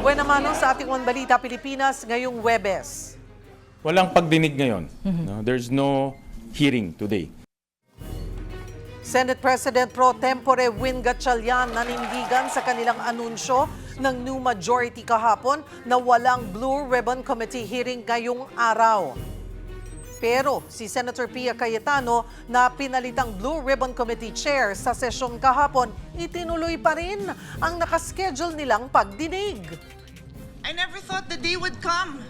Buena mano sa ating One Balita Pilipinas ngayong Huwebes. Walang pagdinig ngayon. No? There's no hearing today. Senate President Pro Tempore Win Gatchalian nanindigan sa kanilang anunsyo ng new majority kahapon na walang Blue Ribbon Committee hearing ngayong araw. Pero si Senator Pia Cayetano na pinalitang Blue Ribbon Committee Chair sa sesyon kahapon, itinuloy pa rin ang nakaschedule nilang pagdinig. I never thought the day would come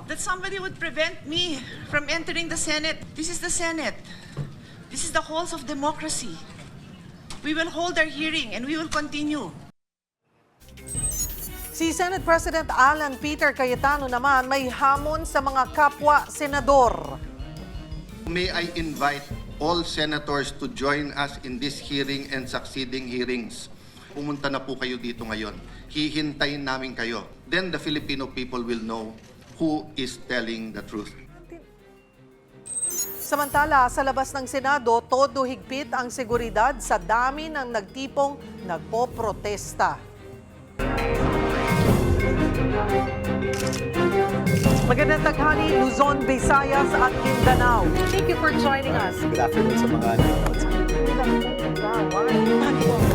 that somebody would prevent me from entering the Senate. This is the Senate. This is the halls of democracy. We will hold our hearing and we will continue. Si Senate President Alan Peter Cayetano naman may hamon sa mga kapwa senador. May I invite all senators to join us in this hearing and succeeding hearings. Pumunta na po kayo dito ngayon. Hihintayin namin kayo. Then the Filipino people will know who is telling the truth. Samantala, sa labas ng Senado, todo higpit ang seguridad sa dami ng nagtipong nagpoprotesta. Magandang taghali, Luzon, Visayas at Mindanao. Thank you for joining us. Good afternoon sa mga nanonood sa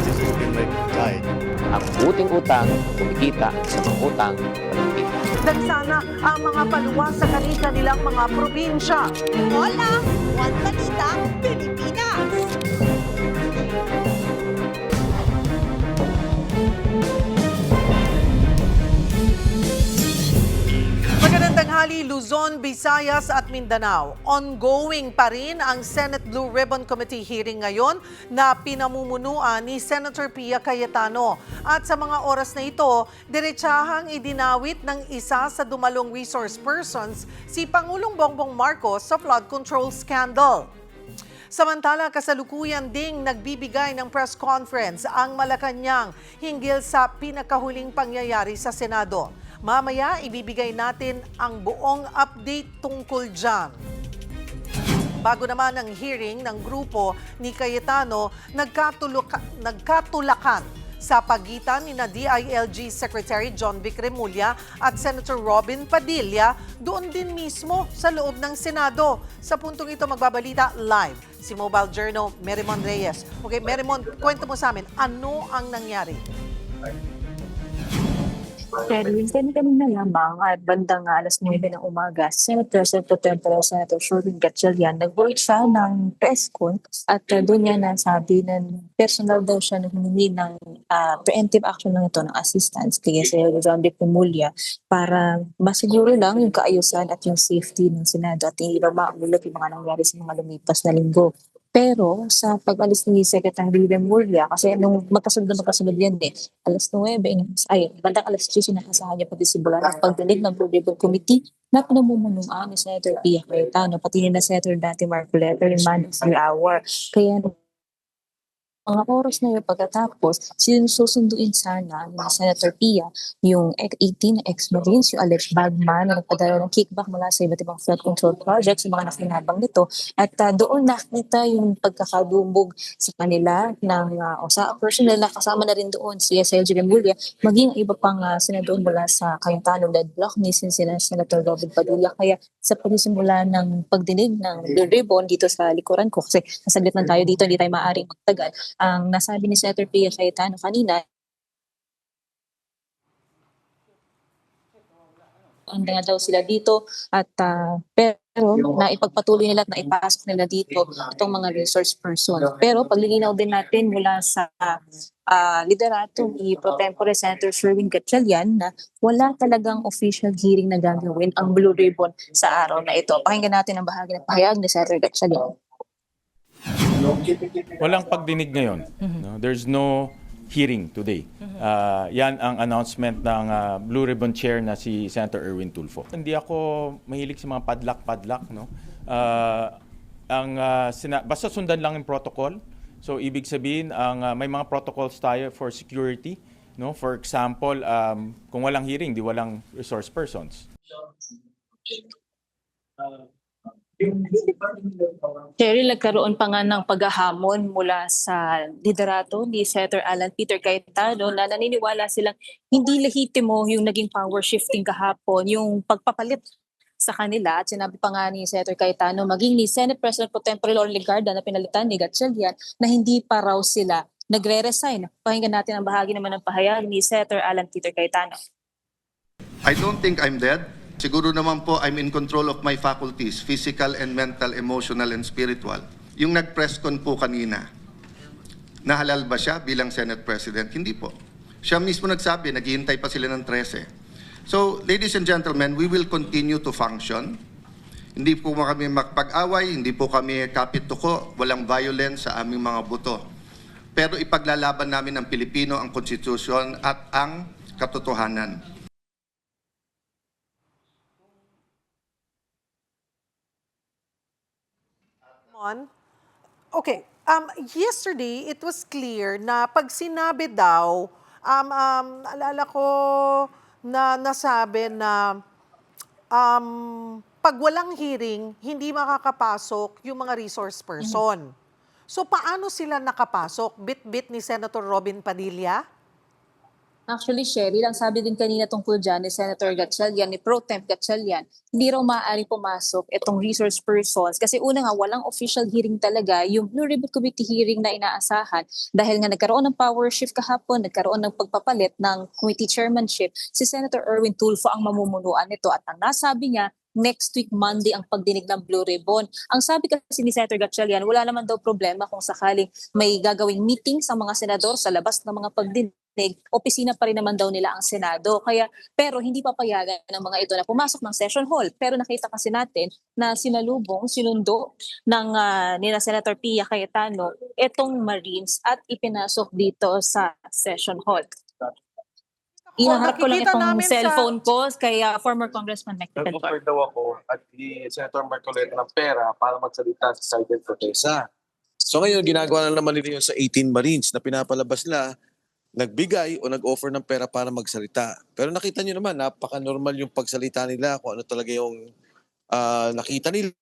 This has been my guide. Ang uting utang, kumikita sa mga utang, pagkikita. Nagsana ang mga paluwas sa kanilang mga probinsya. Hola! One Balita, Pilipinas! Magandang tanghali, Luzon, Visayas at Mindanao. Ongoing pa rin ang Senate Blue Ribbon Committee hearing ngayon na pinamumunuan ni Senator Pia Cayetano. At sa mga oras na ito, diretsahang idinawit ng isa sa dumalong resource persons si Pangulong Bongbong Marcos sa flood control scandal. Samantala, kasalukuyan ding nagbibigay ng press conference ang Malacanang hinggil sa pinakahuling pangyayari sa Senado. Mamaya, ibibigay natin ang buong update tungkol dyan. Bago naman ang hearing ng grupo ni Cayetano, nagkatulakan sa pagitan ni DILG Secretary John Vic Remulla at Senator Robin Padilla doon din mismo sa loob ng Senado. Sa puntong ito magbabalita live si Mobile Journal Merimon Reyes. Okay, Merimon, kwento mo sa amin, ano ang nangyari? Kevin, kanina lamang at bandang alas 9 ng umaga, Senator Pro Tempore Senator Sherwin Gatchalian nag-vote siya ng press con at doon niya nasabi na personal daw siya na humingi ng preemptive action lang ito ng assistance kay Sir John Vic Remulla para masiguro lang yung kaayusan at yung safety ng Senado at hindi na maulot yung mga nangyari sa mga lumipas na linggo. Pero sa pag-alis ni Secretary Remulla, kasi nung magkasunod yan alas 9, bandang alas 10 inaasahan niya pagsisimula ng pagdinig ng Blue Ribbon Committee na pinamumunuan ni Senator Pia Cayetano, pati ni na Senator Dati Marcoleta, yung man of the hour. Kaya mga oras na yun pagkatapos, sinusunduin sana ni Senator Pia yung 18 na ex-Marines, yung alleged bagman na nagpadala ng kickback mula sa iba't ibang flood control projects, yung mga nakinabang nito. At doon nakita yung pagkakadumog sa kanila ng sa personal na kasama na rin doon si SLG Remulla, maging iba pang senador mula sa Cayetano-led block ni sila Senator Robin Padilla. Kaya sa pagsisimula ng pagdinig ng Blue Ribbon dito sa likuran ko, kasi nasaglit na tayo dito, hindi tayo maaaring magtagal. Ang nasabi ni Senator Pia Cayetano kanina, handa daw sila dito at pero naipagpatuloy nila at naipasok nila dito itong mga resource person. Pero paglilinaw din natin mula sa liderato ni Pro Tempore Senator Sherwin Gatchalian na wala talagang official hearing na gagawin ang Blue Ribbon sa araw na ito. Pakinggan natin ang bahagi ng pahayag ni Senator Gatchalian. Walang pagdinig ngayon. No? There's no hearing today. Yan ang announcement ng Blue Ribbon Chair na si Senator Erwin Tulfo. Hindi ako mahilig sa mga padlak-padlak. No? Basta sundan lang yung protocol. So ibig sabihin, may mga protocols tayo for security. No? For example, kung walang hearing, di walang resource persons. Cheryl, nagkaroon pa nga ng paghahamon mula sa liderato ni Senator Alan Peter Cayetano na naniniwala silang hindi lehitimo yung naging power shifting kahapon, yung pagpapalit sa kanila. At sinabi pa nga ni Senator Cayetano, maging ni Senate President Pro Tempore Loren Legarda na pinalitan ni Gatchalian, na hindi pa raw sila nagre-resign. Pakinggan natin ang bahagi naman ng pahayag ni Senator Alan Peter Cayetano. I don't think I'm dead. Siguro naman po I'm in control of my faculties, physical and mental, emotional and spiritual. Yung nag-press con po kanina, nahalal ba siya bilang Senate President? Hindi po. Siya mismo nagsabi, naghihintay pa sila ng 13. So, ladies and gentlemen, we will continue to function. Hindi po kami makapag-away, hindi po kami kapit-tuko, walang violence sa aming mga buto. Pero ipaglalaban namin ang Pilipino, ang konstitusyon at ang katotohanan. Okay. Yesterday, it was clear na pag sinabi daw, alala ko na nasabi na pag walang hearing, hindi makakapasok yung mga resource person. So paano sila nakapasok? Bit-bit ni Senator Robin Padilla? Actually, Cheryl, ang sabi din kanina tungkol dyan ni Senator Gatchalian, ni Pro Temp Gatchalian, hindi raw maaaring pumasok itong resource persons kasi una nga, walang official hearing talaga yung Blue Ribbon Committee hearing na inaasahan dahil nga nagkaroon ng power shift kahapon, nagkaroon ng pagpapalit ng committee chairmanship. Si Senator Erwin Tulfo ang mamumunuan nito at ang nasabi niya, next week Monday ang pagdinig ng Blue Ribbon. Ang sabi kasi ni Senator Gatchalian, wala naman daw problema kung sakaling may gagawing meeting sa mga senador sa labas ng mga pagdinig, opisina pa rin naman daw nila ang Senado. Pero hindi papayagan ng mga ito na pumasok ng session hall. Pero nakita kasi natin na sinundo ng nila Senator Pia Cayetano itong Marines at ipinasok dito sa session hall. Inaharap ko lang nakikita itong namin cellphone ko kay former Congressman Mike Petor. Nag-offer daw ako at ni Senator Marcoleta ng pera para magsalita sa Sergeant Protesa. So ngayon, ginagawa na naman nila yun sa 18 Marines na pinapalabas nila, nagbigay o nag-offer ng pera para magsalita. Pero nakita nyo naman, napaka-normal yung pagsalita nila, kung ano talaga yung nakita nila,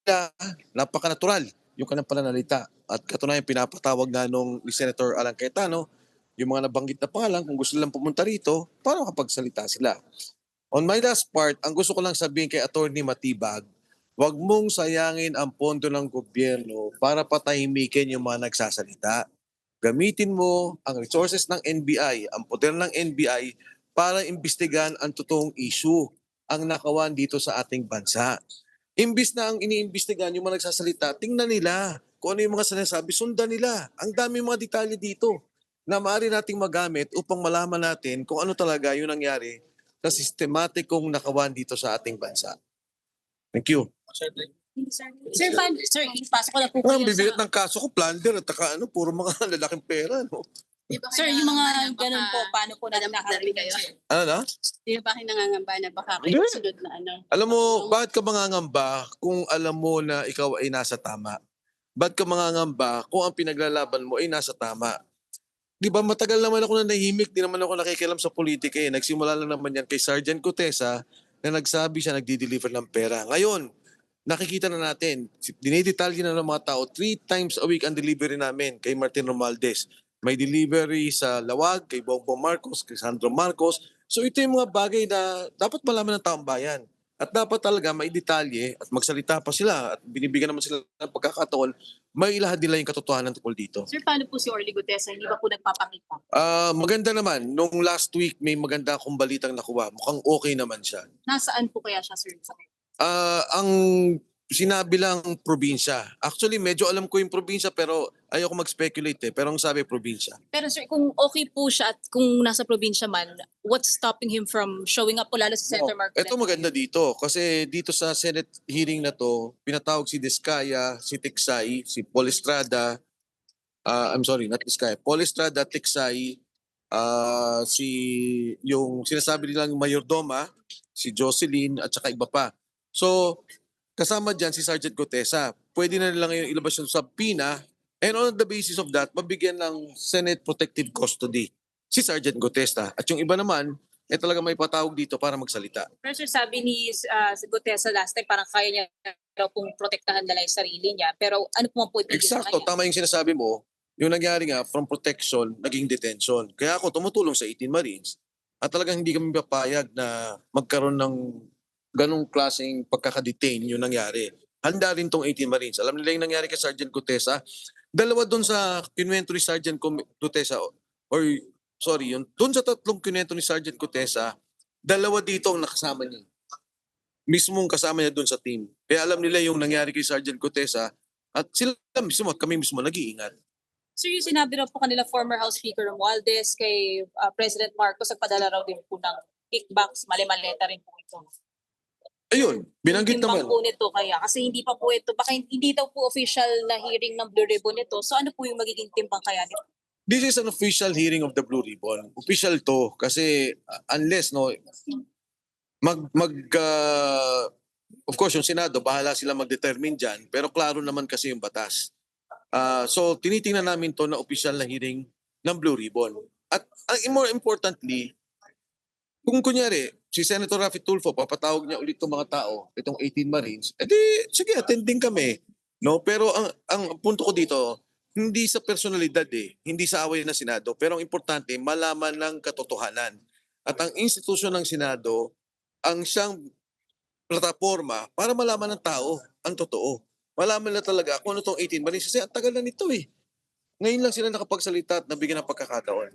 napaka-natural yung kanilang pananalita. At katunayan, pinapatawag na nung ni Senator Alan Cayetano, yung mga nabanggit na pangalan, kung gusto nilang pumunta rito, para makapagsalita sila. On my last part, ang gusto ko lang sabihin kay Attorney Matibag, huwag mong sayangin ang pondo ng gobyerno para patahimikin yung mga nagsasalita. Gamitin mo ang resources ng NBI, ang poder ng NBI para imbestigahan ang totoong issue ang nakawan dito sa ating bansa. Imbis na ang iniimbestigahan yung mga nagsasalita, tingnan nila kung ano yung mga sinasabi, sundan nila. Ang dami mga detalye dito na maaari nating magamit upang malaman natin kung ano talaga yung nangyari sa sistematikong nakawan dito sa ating bansa. Thank you. Sir, ipasok ko na po Ang bibigat ng kaso ko, plunder at puro mga lalaking pera. No? Sir, yung mga ganun po, paano po natin nakarinig kayo? Ano na? Di ba kayo nangangamba na baka kayo sunod na ano? Alam mo, bakit ka mangangamba kung alam mo na ikaw ay nasa tama? Bakit ka mangangamba kung ang pinaglalaban mo ay nasa tama? Di ba matagal naman ako na nahimik, di naman ako nakikialam sa politika eh. Nagsimula lang naman yan kay Sergeant Cotesa na nagsabi siya nagdi-deliver ng pera. Ngayon, nakikita na natin, dinidetalye na ng mga tao, 3 times a week ang delivery namin kay Martin Romualdez. May delivery sa Lawag, kay Bongbong Marcos, kay Sandro Marcos. So ito yung mga bagay na dapat malaman ng taong bayan. At dapat talaga may detalye at magsalita pa sila at binibigyan naman sila ng pagkakataon, may ilahad nila yung katotohanan tungkol dito. Sir, paano po si Orly Gutesa? Hindi ba po nagpapakita? Maganda naman. Nung last week, may maganda akong balitang nakuha. Mukhang okay naman siya. Nasaan po kaya siya, sir? Ang sinabi lang probinsya. Actually, medyo alam ko yung probinsya pero ayoko mag-speculate eh. Pero ang sabi, probinsya. Pero sir, kung okay po siya at kung nasa probinsya man, what's stopping him from showing up po lalo sa Senator Marcoleta? Ito maganda dito. Kasi dito sa Senate hearing na to, pinatawag si Diskaya, si Tiksay, si Paul Estrada, I'm sorry, not Diskaya, Paul Estrada, Tiksay, yung sinasabi nilang mayordoma, si Jocelyn at saka iba pa. So, kasama dyan si Sergeant Cotesa. Pwede na nilang ngayon ilabas yung subpoena and on the basis of that, mabigyan ng Senate Protective Custody si Sergeant Cotesa. At yung iba naman, talaga may patawag dito para magsalita. Pero sir, sabi ni Gutesa last time, parang kaya niya daw pong protektahan nila yung sarili niya. Pero ano po ipigil sa Eksakto, kanya? tama yung sinasabi mo. Yung nangyari nga, from protection, naging detention. Kaya ako tumutulong sa 18 Marines at talagang hindi kami papayag na magkaroon ng ganong klaseng pagkakadetain yung nangyari. Handa rin tong 18 Marines. Alam nila yung nangyari kay Sergeant Gutesa. Dalawa doon sa kinuwento ni Sergeant Gutesa, or sorry, yun, doon sa tatlong kinuwento ni Sergeant Gutesa, dalawa dito ang nakasama niya. Mismong kasama niya doon sa team. Kaya alam nila yung nangyari kay Sergeant Gutesa at sila mismo at kami mismo nag-iingat. Sir, yung sinabi raw po kanila former House Speaker Romualdez kay President Marcos, nagpadala raw din po ng kickbacks, mali-maleta rin po ito. Ayun, binanggit Yung timbang naman. po nito kaya, kasi hindi pa po ito, baka hindi daw po official na hearing ng Blue Ribbon nito. So ano po yung magiging timbang kaya nito? This is an official hearing of the Blue Ribbon. Official to kasi unless no of course yung Senado bahala sila mag-determine diyan, pero klaro naman kasi yung batas. So tinitingnan namin to na official na hearing ng Blue Ribbon. At more importantly, kung kunyari si Senator Raffy Tulfo papatawag niya ulit itong mga tao, itong 18 Marines, edi sige, attending kami. No, pero ang punto ko dito, hindi sa personalidad hindi sa away ng Senado, pero ang importante malaman ng katotohanan. At ang institusyon ng Senado ang siyang plataforma para malaman ng tao ang totoo. Malaman na talaga kung ano itong 18 Marines kasi ang tagal na nito Ngayon lang sila nakapagsalita at nabigyan ng pagkakataon.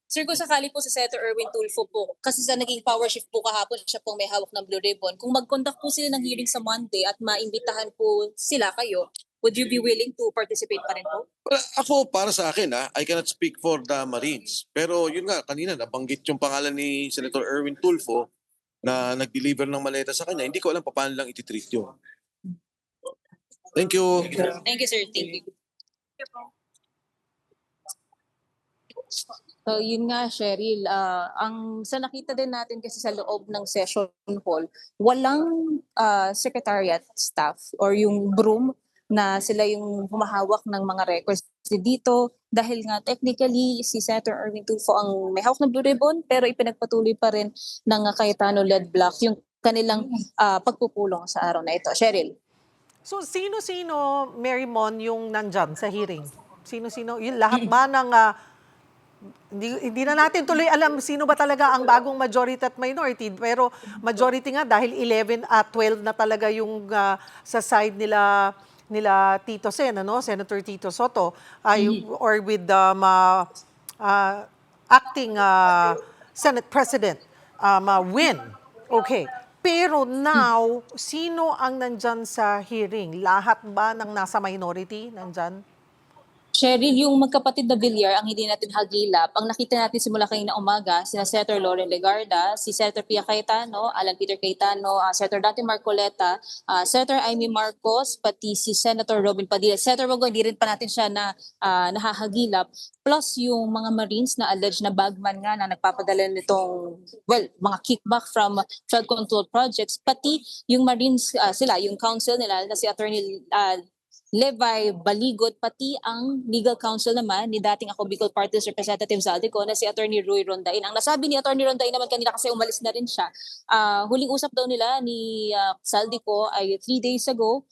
Sir, kung sakali po si Senator Erwin Tulfo po, kasi sa naging power shift po kahapon, siya pong may hawak ng Blue Ribbon, kung mag-conduct po sila ng hearing sa Monday at maimbitahan po sila kayo, would you be willing to participate pa rin po? Well, ako, para sa akin, I cannot speak for the Marines. Pero yun nga, kanina nabanggit yung pangalan ni Senator Erwin Tulfo na nag-deliver ng maleta sa kanya. Hindi ko alam paano lang iti-treat yun. Thank you. Thank you, sir. Thank you. So yun nga, Cheryl, ang sa nakita din natin kasi sa loob ng session hall, walang secretariat staff or yung broom na sila yung humahawak ng mga records dito dahil nga technically si Senator Erwin Tulfo ang may hawak ng Blue Ribbon pero ipinagpatuloy pa rin ng Cayetano-led block yung kanilang pagpupulong sa araw na ito. Cheryl. So sino-sino, Mary Mon, yung nandyan sa hearing? Sino-sino? Yung lahat ba ng... hindi na natin tuloy alam sino ba talaga ang bagong majority at minority. Pero majority nga dahil 11 at 12 na talaga yung sa side nila Tito Sen, Senator Tito Soto, or with acting Senate President Win. Okay. Pero now, sino ang nandyan sa hearing? Lahat ba ng nasa minority nandyan? Cheryl, yung magkapatid na Villar, ang hindi natin hagilap, ang nakita natin simula kanina umaga, sina Senator Loren Legarda, si Senator Pia Cayetano, Alan Peter Cayetano, Senator Dante Marcoleta, Senator Amy Marcos, pati si Senator Robin Padilla. Senator Wago, hindi rin pa natin siya nahahagilap. Plus yung mga Marines na alleged na bagman nga na nagpapadala nitong, mga kickback from flood control projects, pati yung Marines, yung council nila na si Attorney Levi Baligot, pati ang legal counsel naman ni dating ako Bicol Party's Representative Zaldico na si Attorney Roy Rondain. Ang nasabi ni Attorney Rondain naman kanina kasi umalis na rin siya. Huling usap daw nila ni Zaldico ay 3 days ago.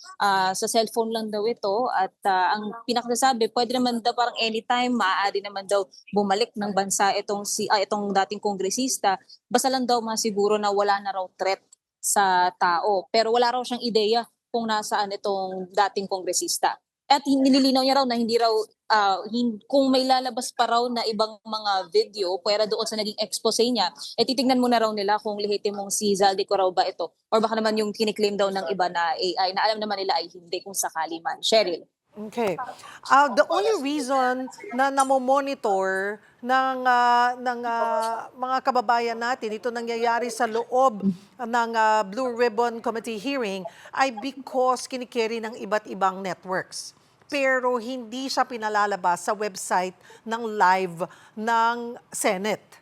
Sa cellphone lang daw ito at ang pinakasasabi, pwede naman daw parang anytime, maaari naman daw bumalik ng bansa itong dating kongresista. Basta lang daw masiguro na wala na raw threat sa tao. Pero wala raw siyang ideya kung nasaan itong dating kongresista. At nililinaw niya raw na hindi raw, kung may lalabas pa raw na ibang mga video, pwera doon sa naging expose niya, titignan muna raw nila kung lehitimong si Zaldico raw ba ito. Or baka naman yung kiniklaim daw ng iba na AI, na alam naman nila ay hindi kung sakali man. Cheryl. Okay. The only reason na namomonitor ng mga kababayan natin, ito nangyayari sa loob ng Blue Ribbon Committee hearing, ay because kinikerry ng iba't ibang networks. Pero hindi siya pinalalabas sa website ng live ng Senate.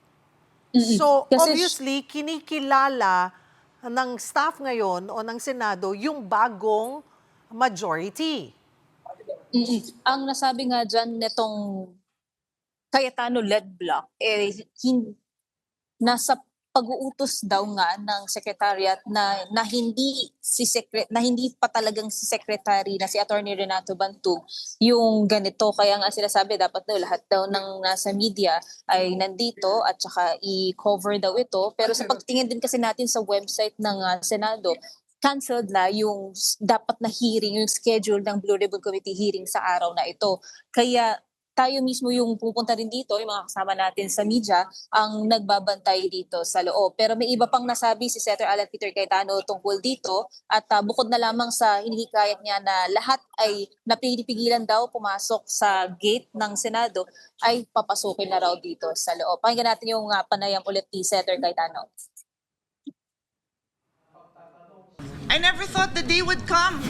So, obviously, kinikilala ng staff ngayon o ng Senado yung bagong majority. Ang nasabi nga dyan netong Cayetano-led block, nasa pag-uutos daw nga ng secretariat na hindi pa talagang si secretary na si Attorney Renato Bantug yung ganito, kaya nga sinasabi dapat daw lahat daw ng nasa media ay nandito at saka i-cover daw ito, pero sa pagtingin din kasi natin sa website ng Senado, canceled na yung dapat na hearing, yung schedule ng Blue Ribbon Committee hearing sa araw na ito. Kaya tayo mismo yung pupunta rin dito, yung mga kasama natin sa media, ang nagbabantay dito sa loob. Pero may iba pang nasabi si Senator Alan Peter Cayetano tungkol dito at bukod na lamang sa hinihikayat niya na lahat ay napinipigilan daw pumasok sa gate ng Senado, ay papasukin na raw dito sa loob. Pakinggan natin yung panayam ulit ni Senator Cayetano. I never thought the day would come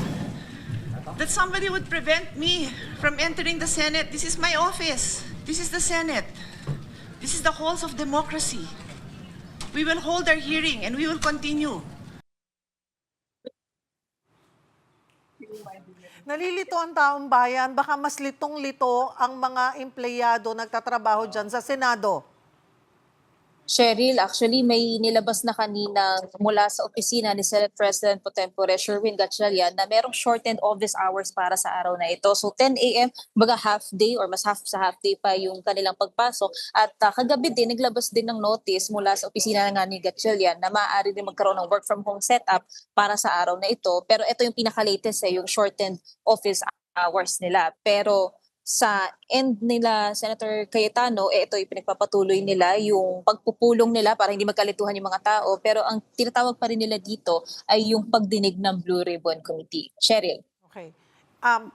that somebody would prevent me from entering the Senate. This is my office. This is the Senate. This is the halls of democracy. We will hold our hearing and we will continue. Nalilito ang taong bayan, baka mas litong-lito ang mga empleyado nagtatrabaho dyan sa Senado. Cheryl, actually may nilabas na kanina mula sa opisina ni Senate President Pro Tempore Sherwin Gatchalian na merong shortened office hours para sa araw na ito. So 10 a.m., baga half day or mas half sa half day pa yung kanilang pagpasok. At kagabi din, naglabas din ng notice mula sa opisina nga ni Gatchalian na maaari din magkaroon ng work from home setup para sa araw na ito. Pero ito yung pinaka-latest, yung shortened office hours nila. Pero sa end nila, Senator Cayetano, ito yung pinagpapatuloy nila, yung pagpupulong nila para hindi magkalituhan yung mga tao. Pero ang tinatawag pa rin nila dito ay yung pagdinig ng Blue Ribbon Committee. Cheryl. Okay.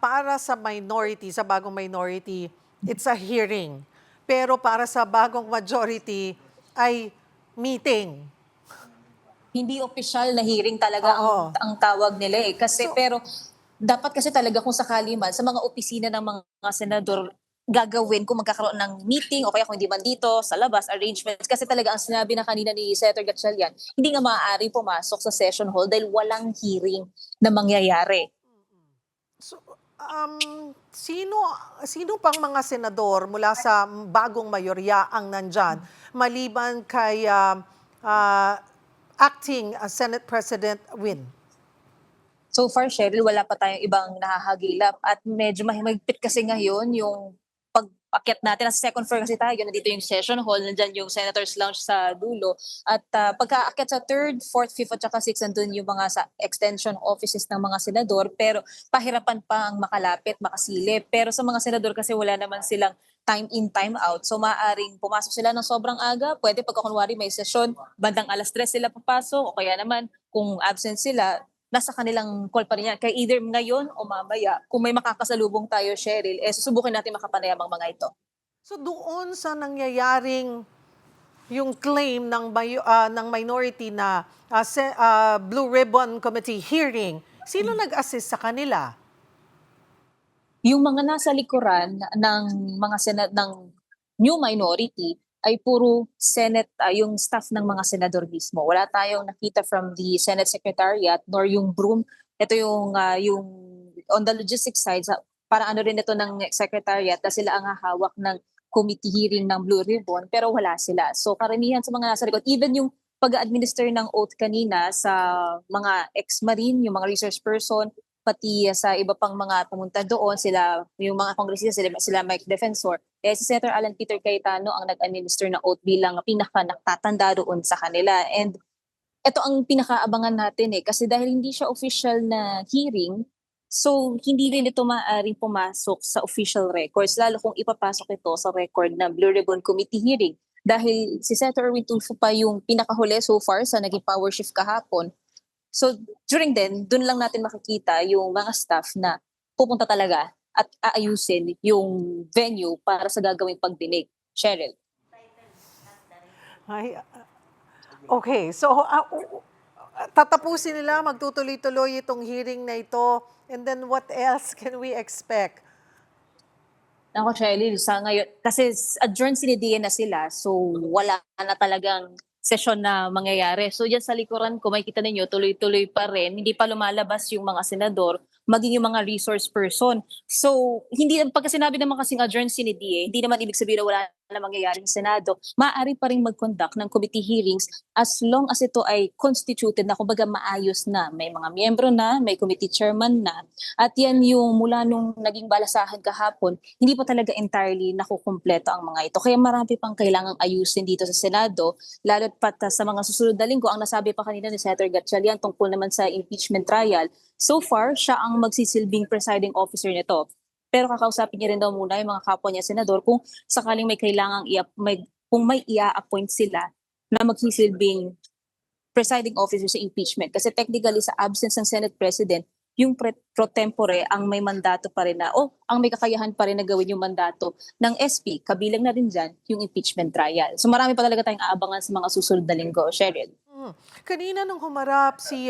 Para sa minority, sa bagong minority, it's a hearing. Pero para sa bagong majority, ay meeting. Hindi official na hearing talaga Oo. ang tawag nila eh. Kasi pero dapat kasi talaga kung sakali man sa mga opisina ng mga senador gagawin kung magkakaroon ng meeting o kaya kung hindi man dito sa labas, arrangements. Kasi talaga ang sinabi na kanina ni Senator Gatchalian, hindi nga maaari pumasok sa session hall dahil walang hearing na mangyayari. So, sino pang mga senador mula sa bagong mayorya ang nandyan, maliban kay acting Senate President Win? So far, Cheryl, wala pa tayong ibang nahahagilap at medyo mahigpit kasi ngayon yung pag-akyat natin. Nasa second floor kasi tayo, nandito yung session hall, nandyan yung Senator's Lounge sa dulo. At pagka-akyat sa 3rd, 4th, 5th at saka 6th, nandun yung mga sa extension offices ng mga senador. Pero pahirapan pa ang makalapit, makasilip. Pero sa mga senador kasi wala naman silang time in, time out. So maaaring pumasok sila ng sobrang aga. Pwede pagka kunwari may session, bandang alas 3 sila papasok. O kaya naman kung absent sila, nasa kanilang call pa rin yan. Kaya either ngayon o mamaya, kung may makakasalubong tayo, Cheryl, susubukin natin makapanayam ang mga ito. So doon sa nangyayaring yung claim ng minority na Blue Ribbon Committee hearing, sino nag-assist sa kanila? Yung mga nasa likuran ng mga ng new minority ay puro Senate, yung staff ng mga senador mismo. Wala tayong nakita from the Senate Secretariat nor yung broom. Ito yung on the logistics side, para ano rin ito ng Secretariat na sila ang hahawak ng committee hearing ng Blue Ribbon, pero wala sila. So karamihan sa mga nasa likod, even yung pag-administer ng oath kanina sa mga ex-marine, yung mga resource person, pati sa iba pang mga pumunta doon, sila, yung mga kongresista, sila Mike Defensor. Si Senator Alan Peter Cayetano ang nag-administer ng oath bilang pinaka-naktatanda doon sa kanila. And ito ang pinakaabangan natin kasi dahil hindi siya official na hearing, so hindi rin ito maaaring pumasok sa official records, lalo kung ipapasok ito sa record ng Blue Ribbon Committee hearing. Dahil si Senator Erwin Tulfo pa yung pinakahuli so far sa naging power shift kahapon. So during then, dun lang natin makikita yung mga staff na pupunta talaga at aayusin yung venue para sa gagawing pagdinig. Cheryl. Okay, so tatapusin nila, magtutuloy-tuloy itong hearing na ito, and then what else can we expect? Ako, Cheryl, sa ngayon, kasi adjourned sinidiyan na sila, so wala na talagang session na mangyayari. So dyan sa likuran ko, makikita ninyo, tuloy-tuloy pa rin. Hindi pa lumalabas yung mga senador, maging yung mga resource person. So, hindi, pagka sinabi naman kasing adjourn sinidiye, hindi naman ibig sabihin na wala na mangyayari sa Senado, maaari pa rin mag-conduct ng committee hearings as long as ito ay constituted na, kumbaga maayos na. May mga miyembro na, may committee chairman na. At yan yung mula nung naging balasahan kahapon, hindi pa talaga entirely nakukumpleto ang mga ito. Kaya marami pang kailangang ayusin dito sa Senado, lalo't pat sa mga susunod na linggo. Ang nasabi pa kanina ni Senator Gatchalian tungkol naman sa impeachment trial, so far, siya ang magsisilbing presiding officer nito. Pero kakausapin niya rin daw muna yung mga kapwa niya senador kung sakaling may kailangang kung may ia-appoint sila na magsisilbing presiding officer sa impeachment. Kasi technically sa absence ng Senate President, yung pro tempore ang may mandato pa rin na ang may kakayahan pa rin na gawin yung mandato ng SP. Kabilang na rin dyan yung impeachment trial. So marami pa talaga tayong aabangan sa mga susunod na linggo. Sheryl. Kanina nung humarap si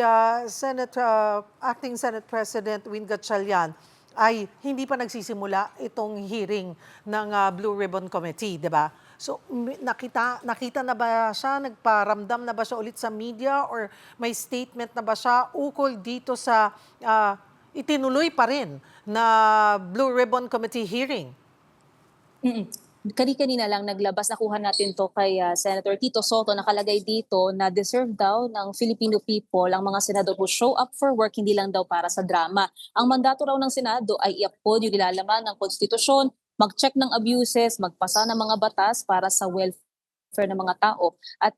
Acting Senate President Win Gatchalian, ay hindi pa nagsisimula itong hearing ng Blue Ribbon Committee, di ba? So nakita na ba siya, nagparamdam na ba siya ulit sa media, or may statement na ba siya ukol dito sa itinuloy pa rin na Blue Ribbon Committee hearing? Kanina lang naglabas, nakuha natin to kay Senator Tito Soto, nakalagay dito na deserve daw ng Filipino people ang mga senador who show up for work, hindi lang daw para sa drama. Ang mandato raw ng Senado ay i-uphold yung nilalaman ng konstitusyon, mag-check ng abuses, magpasa ng mga batas para sa welfare ng mga tao. At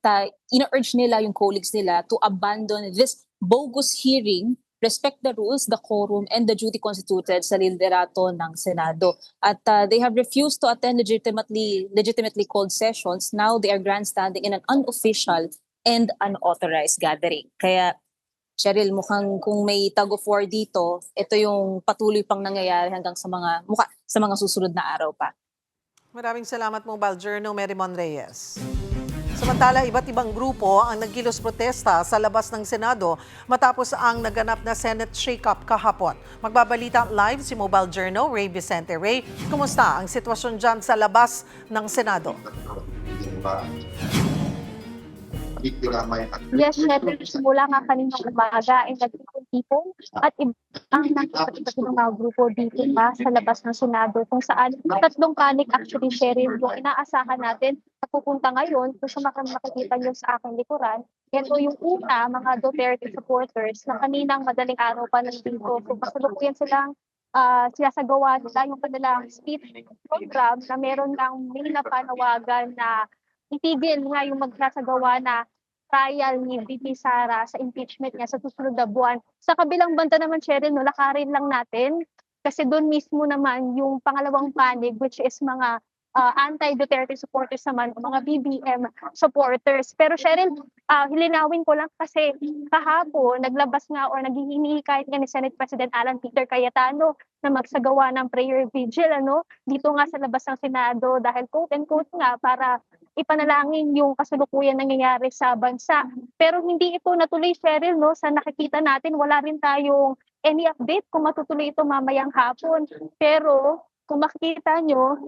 ina-urge nila yung colleagues nila to abandon this bogus hearing, respect the rules, the quorum, and the duty constituted sa liderato ng Senado. At they have refused to attend legitimately called sessions. Now they are grandstanding in an unofficial and unauthorized gathering. Kaya, Cheryl, mukhang kung may tug of war dito, ito yung patuloy pang nangyayari hanggang sa mga susunod na araw pa. Maraming salamat mo, Baljerno Merimon Reyes. Samantala, iba't ibang grupo ang nagkilos protesta sa labas ng Senado matapos ang naganap na Senate shake-up kahapon. Magbabalita live si Mobile Journal, Ray Vicente. Ray, kumusta ang sitwasyon dyan sa labas ng Senado? Yes, syempre, simula nga kaninang umaga ay nagtipon-tipon at ang iba't ibang mga grupo dito pa sa labas ng Senado kung saan tatlong panic actually sharing yung inaasahan natin na pupunta ngayon kung sa makikita nyo sa aking likuran. Ito yung una, mga Duterte supporters na kaninang madaling araw pa nandito. So kasalukuyan silang sinasagawa nila yung kanilang speech program na meron ng may napanawagan na itigil nga yung magsasagawa na trial ni VP Sara sa impeachment niya sa susunod na buwan. Sa kabilang banda naman, Cheryl, lakarin lang natin kasi doon mismo naman yung pangalawang panig, which is mga anti-Duterte supporters naman, mga BBM supporters. Pero Cheryl, hilinawin ko lang kasi kahapon naglabas nga or naghihinihikayat nga ni Senate President Alan Peter Cayetano na magsagawa ng prayer vigil dito nga sa labas ng Senado dahil quote-unquote nga para ipanalangin yung kasalukuyan nangyayari sa bansa. Pero hindi ito natuloy, Cheryl, sa nakikita natin, wala rin tayong any update kung matutuloy ito mamayang hapon. Pero kung makikita nyo,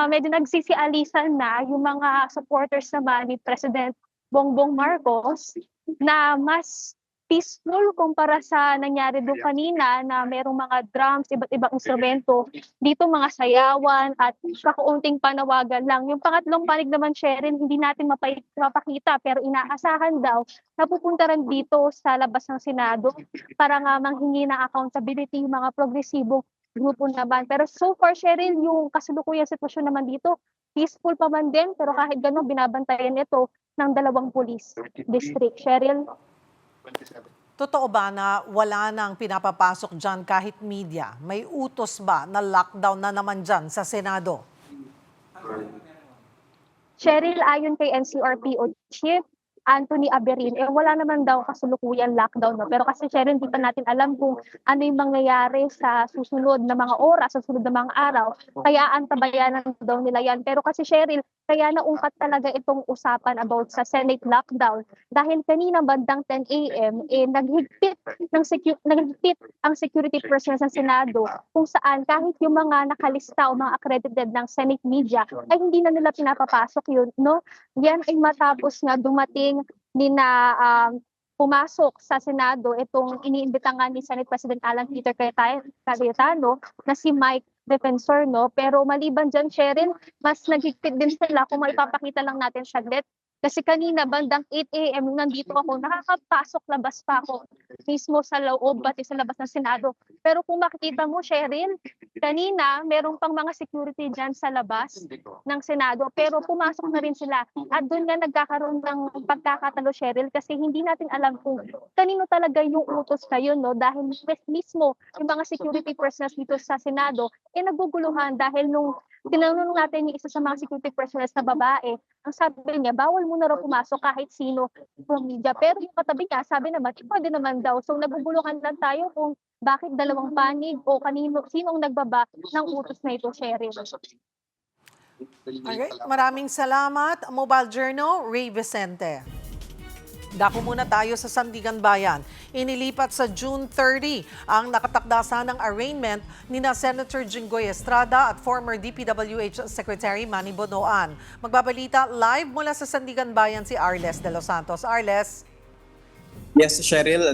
medyo nagsisialisan na yung mga supporters naman ni President Bongbong Marcos na mas peaceful kumpara sa nangyari doon kanina na merong mga drums, iba't ibang instrumento. Dito mga sayawan at kakaunting panawagan lang. Yung pangatlong panig naman, Sherin, hindi natin mapakita pero inaasahan daw na pupunta rin dito sa labas ng Senado para nga manghingi ng accountability yung mga progresibong grupo naman. Pero so far, Sherin, yung kasalukuyang sitwasyon naman dito, peaceful pa man din pero kahit gano'n binabantayan ito ng 2 police district. Sheryl? Totoo ba na wala nang pinapapasok dyan kahit media? May utos ba na lockdown na naman dyan sa Senado? Cheryl, ayon kay NCRPO Chief Anthony Aberin, wala naman daw kasulukuyan lockdown. Pero kasi Cheryl, hindi pa natin alam kung ano yung mangyayari sa susunod na mga oras, sa susunod na mga araw. Kaya antabayanan daw nila yan. Pero kasi Cheryl, kaya naungkat talaga itong usapan about sa Senate lockdown. Dahil kanina bandang 10 a.m., naghigpit ang security personnel sa Senado kung saan kahit yung mga nakalista o mga accredited ng Senate media ay hindi na nila pinapapasok yun. Yan ay matapos nga dumating pumasok sa Senado itong iniimbita nga ni Senate President Alan Peter Cayetano na si Mike defensor, no? Pero maliban dyan, Cheryl, mas naghigpit din sila kung maipapakita lang natin saglit. Kasi kanina, bandang 8 a.m. nung nandito ako, nakakapasok labas pa ako mismo sa loob at sa labas ng Senado. Pero kung makikita mo, Cheryl, kanina, meron pang mga security dyan sa labas ng Senado. Pero pumasok na rin sila. At doon nga nagkakaroon ng pagkakatalo, Cheryl, kasi hindi natin alam kung kanino talaga yung utos na yun, no? Dahil mismo yung mga security personnel dito sa Senado, naguguluhan dahil nung tinanong natin yung isa sa mga security personnel na babae, ang sabi niya, bawal muna raw pumasok kahit sino from media. Pero yung katabi niya, sabi naman, pwede naman daw. So naguguluhan lang tayo kung bakit dalawang panig o sinong nagbaba ng utos na ito, Cheryl. Alright, maraming salamat. Mobile Journal, Ray Vicente. Dako muna tayo sa Sandigan Bayan. Inilipat sa June 30 ang nakatakda ng arraignment ni na Senator Jinggoy Estrada at former DPWH Secretary Manny Bonoan. Magbabalita live mula sa Sandigan Bayan si Arles de los Santos. Arles. Yes, Cheryl,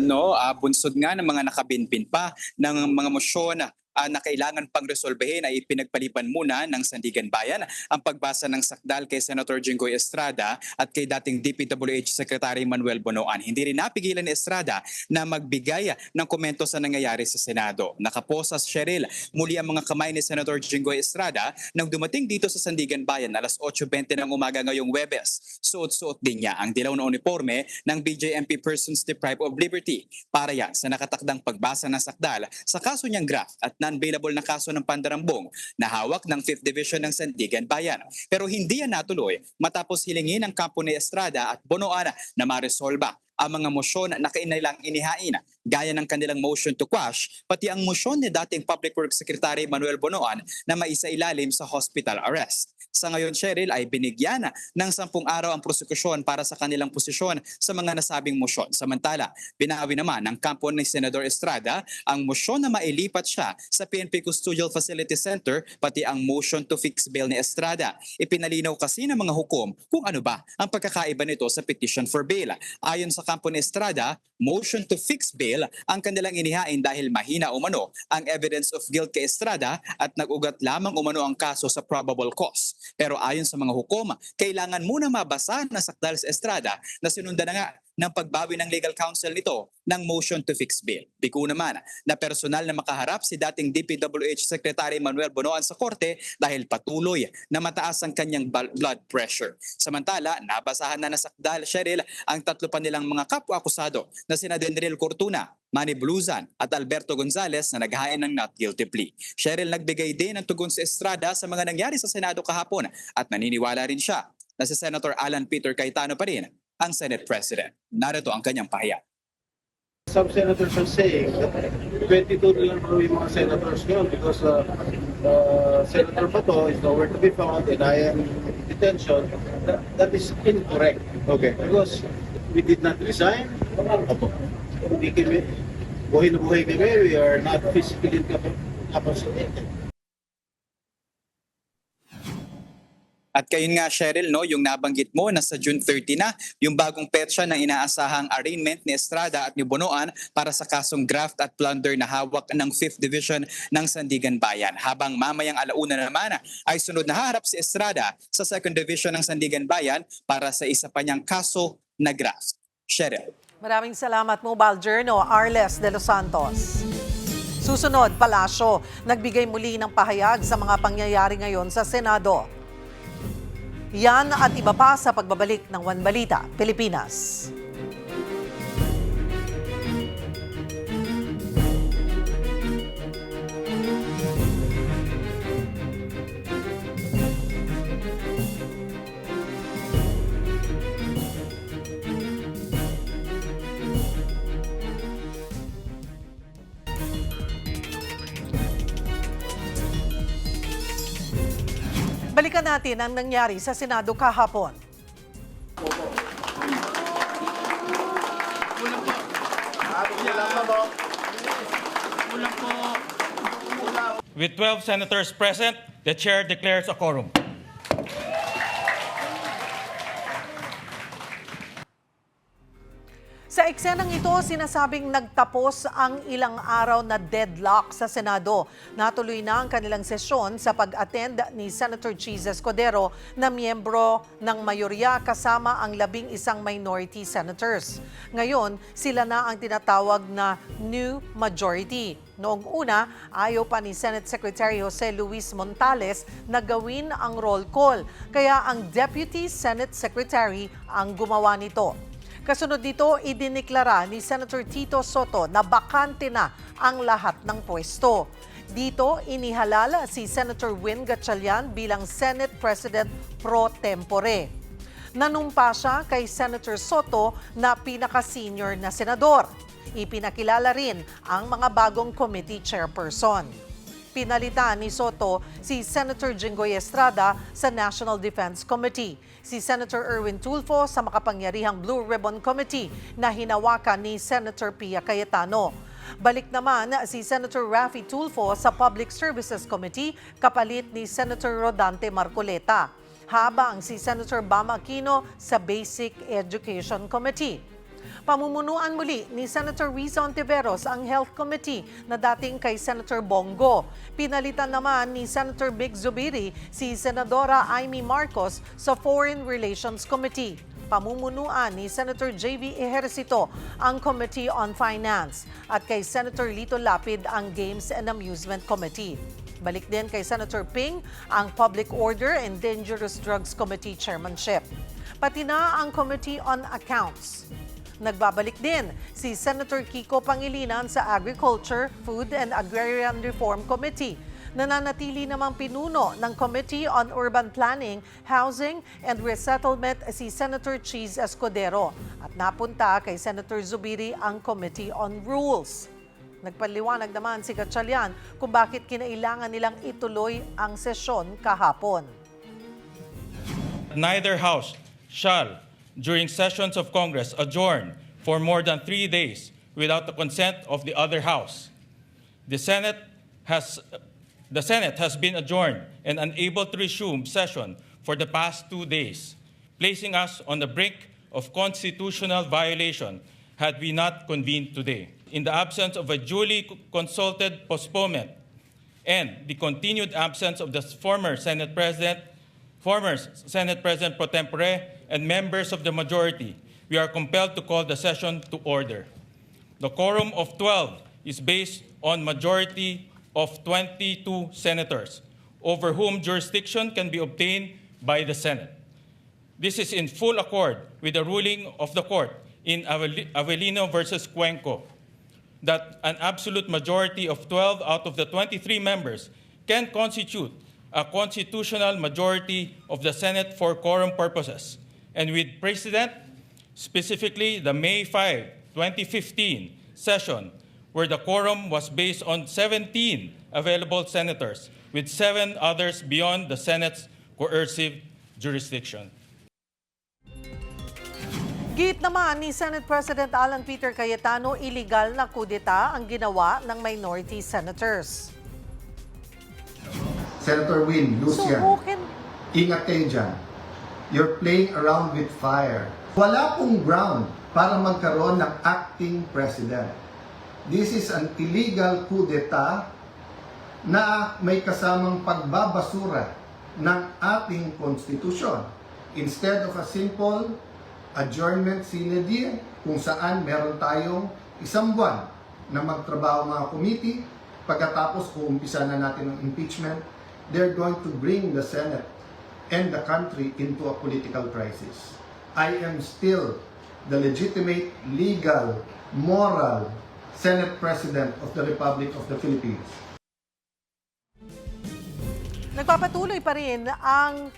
bunsod nga ng mga nakabinbin pa ng mga mosyon na kailangan pang resolbahin ay pinagpaliban muna ng Sandigan Bayan ang pagbasa ng sakdal kay Senator Jinggoy Estrada at kay dating DPWH Secretary Manuel Bonoan. Hindi rin napigilan ni Estrada na magbigay ng komento sa nangyayari sa Senado. Nakaposas, Cheryl, muli ang mga kamay ni Senator Jinggoy Estrada nang dumating dito sa Sandigan Bayan alas 8:20 ng umaga ngayong Huwebes. Suot-suot din niya ang dilaw na uniforme ng BJMP Persons Deprived of Liberty para yan sa nakatakdang pagbasa ng sakdal sa kaso niyang graft at non-bailable na kaso ng pandarambong na hawak ng 5th Division ng Sandigan Bayan. Pero hindi yan natuloy matapos hilingin ng kampo ni Estrada at Bonoan na maresolba ang mga mosyon na kanilang inihain gaya ng kanilang motion to quash pati ang mosyon ni dating Public Works Secretary Manuel Bonoan na maisailalim sa hospital arrest. Sa ngayon, Cheryl, ay binigyan ng 10 araw ang prosekusyon para sa kanilang posisyon sa mga nasabing mosyon. Samantala, binawi naman ng kampo ni Senador Estrada ang mosyon na mailipat siya sa PNP Custodial Facility Center pati ang motion to fix bail ni Estrada. Ipinalinaw kasi ng mga hukom kung ano ba ang pagkakaiba nito sa petition for bail. Ayon sa kampo ni Estrada, motion to fix bail ang kanilang inihain dahil mahina umano ang evidence of guilt kay Estrada at nag-ugat lamang umano ang kaso sa probable cause. Pero ayon sa mga hukom, kailangan muna mabasa ng sakdal sa Estrada na sinundan na nga ng pagbawi ng legal counsel nito ng motion to fix bail. Biko naman na personal na makaharap si dating DPWH Secretary Manuel Bonoan sa korte dahil patuloy na mataas ang kanyang blood pressure. Samantala, nabasahan na ng sakdal, Cheryl, ang 3 pa nilang mga kapwa-akusado na sina Denril Cortuna, Manny Bluzan at Alberto Gonzales na naghain ng not guilty plea. Cheryl, nagbigay din ng tugon sa Estrada sa mga nangyari sa Senado kahapon at naniniwala rin siya na si Senator Alan Peter Cayetano pa rin ang Senate President. Narito ang kanyang pahayag. Some senators are saying that 22 na lang raw yung mga senators ngayon because Senator Bato is nowhere to be found and I am in detention. That is incorrect. Okay. Because we did not resign. Hindi kami, buhay na buhay kami, we are not physically incapacitated. At kayo nga, Cheryl, yung nabanggit mo na sa June 30 na yung bagong petsa ng inaasahang arraignment ni Estrada at ni Bonoan para sa kasong graft at plunder na hawak ng 5th Division ng Sandigan Bayan. Habang mamayang alauna naman ay sunod na haharap si Estrada sa 2nd Division ng Sandigan Bayan para sa isa pa niyang kaso na graft. Cheryl. Maraming salamat, Mobile Journal, Arles de los Santos. Susunod, Palasyo, nagbigay muli ng pahayag sa mga pangyayari ngayon sa Senado. Yan at iba pa sa pagbabalik ng One Balita, Pilipinas. Balikan natin ang nangyari sa Senado kahapon. With 12 senators present, the chair declares a quorum. Sa eksenang ito, sinasabing nagtapos ang ilang araw na deadlock sa Senado. Natuloy na ang kanilang sesyon sa pag-attend ni Senator Cheese Escudero na miyembro ng mayorya kasama ang 11 minority senators. Ngayon, sila na ang tinatawag na new majority. Noong una, ayaw pa ni Senate Secretary Jose Luis Montales na gawin ang roll call, kaya ang Deputy Senate Secretary ang gumawa nito. Kasunod dito, idiniklara ni Senator Tito Soto na bakante na ang lahat ng pwesto. Dito, inihalal si Senator Win Gatchalian bilang Senate President pro tempore. Nanumpa siya kay Senator Soto na pinaka-senior na senador. Ipinakilala rin ang mga bagong committee chairperson. Pinalitan ni Soto si Senator Jinggoy Estrada sa National Defense Committee, si Senator Erwin Tulfo sa makapangyarihang Blue Ribbon Committee na hinawakan ni Senator Pia Cayetano. Balik naman si Senator Raffy Tulfo sa Public Services Committee kapalit ni Senator Rodante Marcoleta, habang si Senator Bam Aquino sa Basic Education Committee. Pamumunuan muli ni Senator Riza Ontiveros ang Health Committee na dating kay Senator Bongo. Pinalitan naman ni Senator Vic Zubiri si Senadora Amy Marcos sa Foreign Relations Committee. Pamumunuan ni Senator J.V. Ejercito ang Committee on Finance at kay Senator Lito Lapid ang Games and Amusement Committee. Balik din kay Senator Ping ang Public Order and Dangerous Drugs Committee chairmanship. Pati na ang Committee on Accounts. Nagbabalik din si Senator Kiko Pangilinan sa Agriculture, Food and Agrarian Reform Committee. Nananatili namang pinuno ng Committee on Urban Planning, Housing and Resettlement si Senator Cheese Escudero at napunta kay Senator Zubiri ang Committee on Rules. Nagpaliwanag naman si Gatchalian kung bakit kinailangan nilang ituloy ang sesyon kahapon. Neither house shall, during sessions of Congress, adjourn for more than 3 days without the consent of the other house. The Senate has been adjourned and unable to resume session for the past 2 days, placing us on the brink of constitutional violation had we not convened today. In the absence of a duly consulted postponement and the continued absence of the former Senate President pro tempore, and members of the majority, we are compelled to call the session to order. The quorum of 12 is based on majority of 22 senators, over whom jurisdiction can be obtained by the Senate. This is in full accord with the ruling of the court in Avellino versus Cuenco, that an absolute majority of 12 out of the 23 members can constitute a constitutional majority of the Senate for quorum purposes, and with precedent, specifically the May 5, 2015 session, where the quorum was based on 17 available senators, with 7 others beyond the Senate's coercive jurisdiction. Git naman ni Senate President Alan Peter Cayetano, illegal na kudeta ang ginawa ng minority senators. Senator Win, Lucian, ingat kayo dyan. You're playing around with fire. Wala pong ground para magkaroon ng acting president. This is an illegal coup d'etat na may kasamang pagbabasura ng ating konstitusyon. Instead of a simple adjournment sine die, kung saan meron tayong isang buwan na magtrabaho mga committee, pagkatapos uumpisa na natin ang impeachment, they're going to bring the Senate and the country into a political crisis. I am still the legitimate, legal, moral Senate President of the Republic of the Philippines. Nagpapatuloy pa rin ang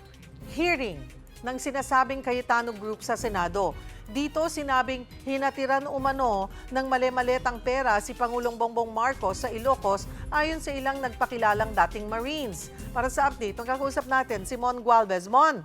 hearing ng sinasabing Cayetano Group sa Senado. Dito sinabing hinatiran umano ng mali-maletang pera si Pangulong Bongbong Marcos sa Ilocos ayon sa ilang nagpakilalang dating Marines. Para sa update, magkakausap natin si Mon Gualvez. Mon?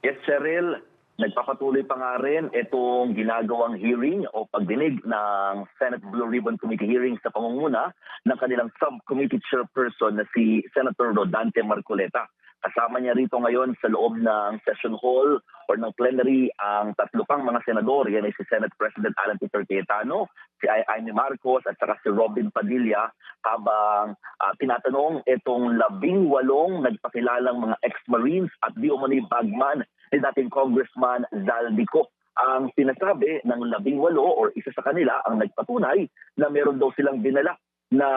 Yes, Cheryl. Nagpapatuloy pa nga rin itong ginagawang hearing o pagdinig ng Senate Blue Ribbon Committee hearing sa pamumuna ng kanilang subcommittee chairperson na si Senator Rodante Marcoleta. Kasama niya rito ngayon sa loob ng session hall or ng plenary ang tatlo pang mga senador. Yan ay si Senate President Alan Peter Cayetano, si Amy Marcos at saka si Robin Padilla, habang tinatanong itong 18 nagpakilalang mga ex-Marines at di umano'y bagman ni dating Congressman Zaldico. Ang sinasabi ng 18 or isa sa kanila ang nagpatunay na meron daw silang dinala na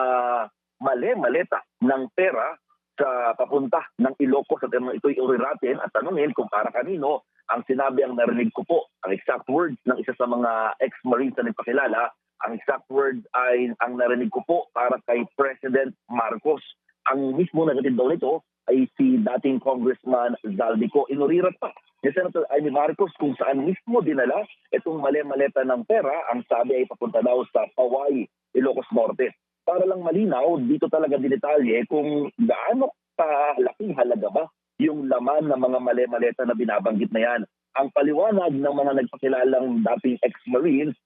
maleta ng pera sa papunta ng Ilocos at ito'y uriratin at tanungin kung para kanino. Ang sinabi, ang narinig ko po, ang exact words ng isa sa mga ex-Marines na nagpakilala, ang exact words ay ang narinig ko po para kay President Marcos. Ang mismo nagatid daw nito ay si dating Congressman Zaldico. Inurirat pa ni Senator Amy Marcos kung saan mismo dinala itong maleta ng pera. Ang sabi ay papunta daw sa Paway, Ilocos Norte. Para lang malinaw, dito talaga dinetalye kung gaano kalaking halaga ba yung laman ng mga maleta na binabanggit na yan. Ang paliwanag ng mga nagpakilalang dating ex-Marines,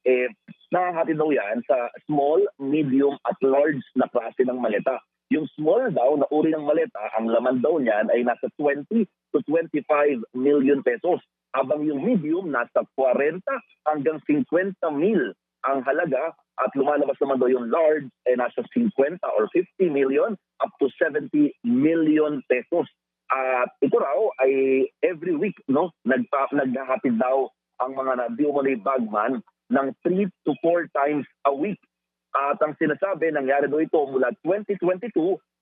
nakahati daw yan sa small, medium at large na klase ng maleta. Yung small daw na uri ng maleta, ang laman daw niyan ay nasa 20 to 25 million pesos. Habang yung medium nasa 40 hanggang 50 mil ang halaga, at lumalabas naman daw yung large ay nasa 50 or 50 million up to 70 million pesos. At ito raw ay every week naghahatid daw ang mga di umano'y bagman ng 3 to 4 times a week. At ang sinasabi, nangyari daw ito mula 2022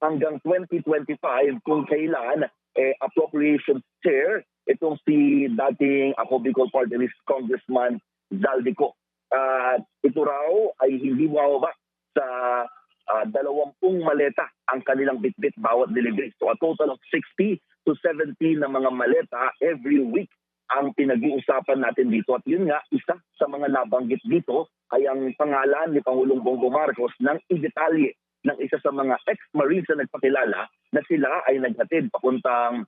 hanggang 2025 kung kailan appropriations chair itong si dating Ako Bicol Party List Congressman Zaldico. Ito raw ay hindi mababa sa 20 maleta ang kanilang bitbit bawat delivery. So a total of 60 to 70 na mga maleta every week ang pinag-uusapan natin dito. At yun nga, isa sa mga nabanggit dito ay ang pangalan ni Pangulong Bongbong Marcos ng idetalye ng isa sa mga ex-Marines na nagpakilala na sila ay naghatid papuntang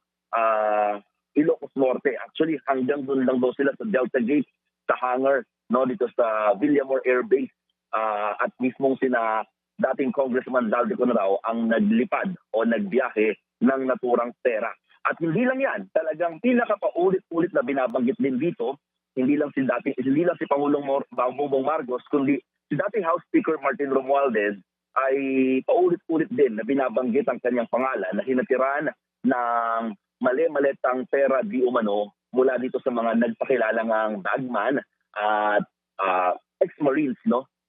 Ilocos Norte. Actually, hanggang doon lang daw sila sa Delta Gate, sa hangar, dito sa Villamor Air Base, at mismong sina dating Congressman Zaldico na raw ang naglipad o nagbiyahe ng naturang pera. At hindi lang yan, talagang pinakapaulit-ulit na binabanggit din dito, hindi lang si Pangulong Bongbong Marcos, kundi si dating House Speaker Martin Romualdez ay paulit-ulit din na binabanggit ang kanyang pangalan na hinatiran ng mali-maletang pera di umano mula dito sa mga nagpakilalang bagman at ex-Marines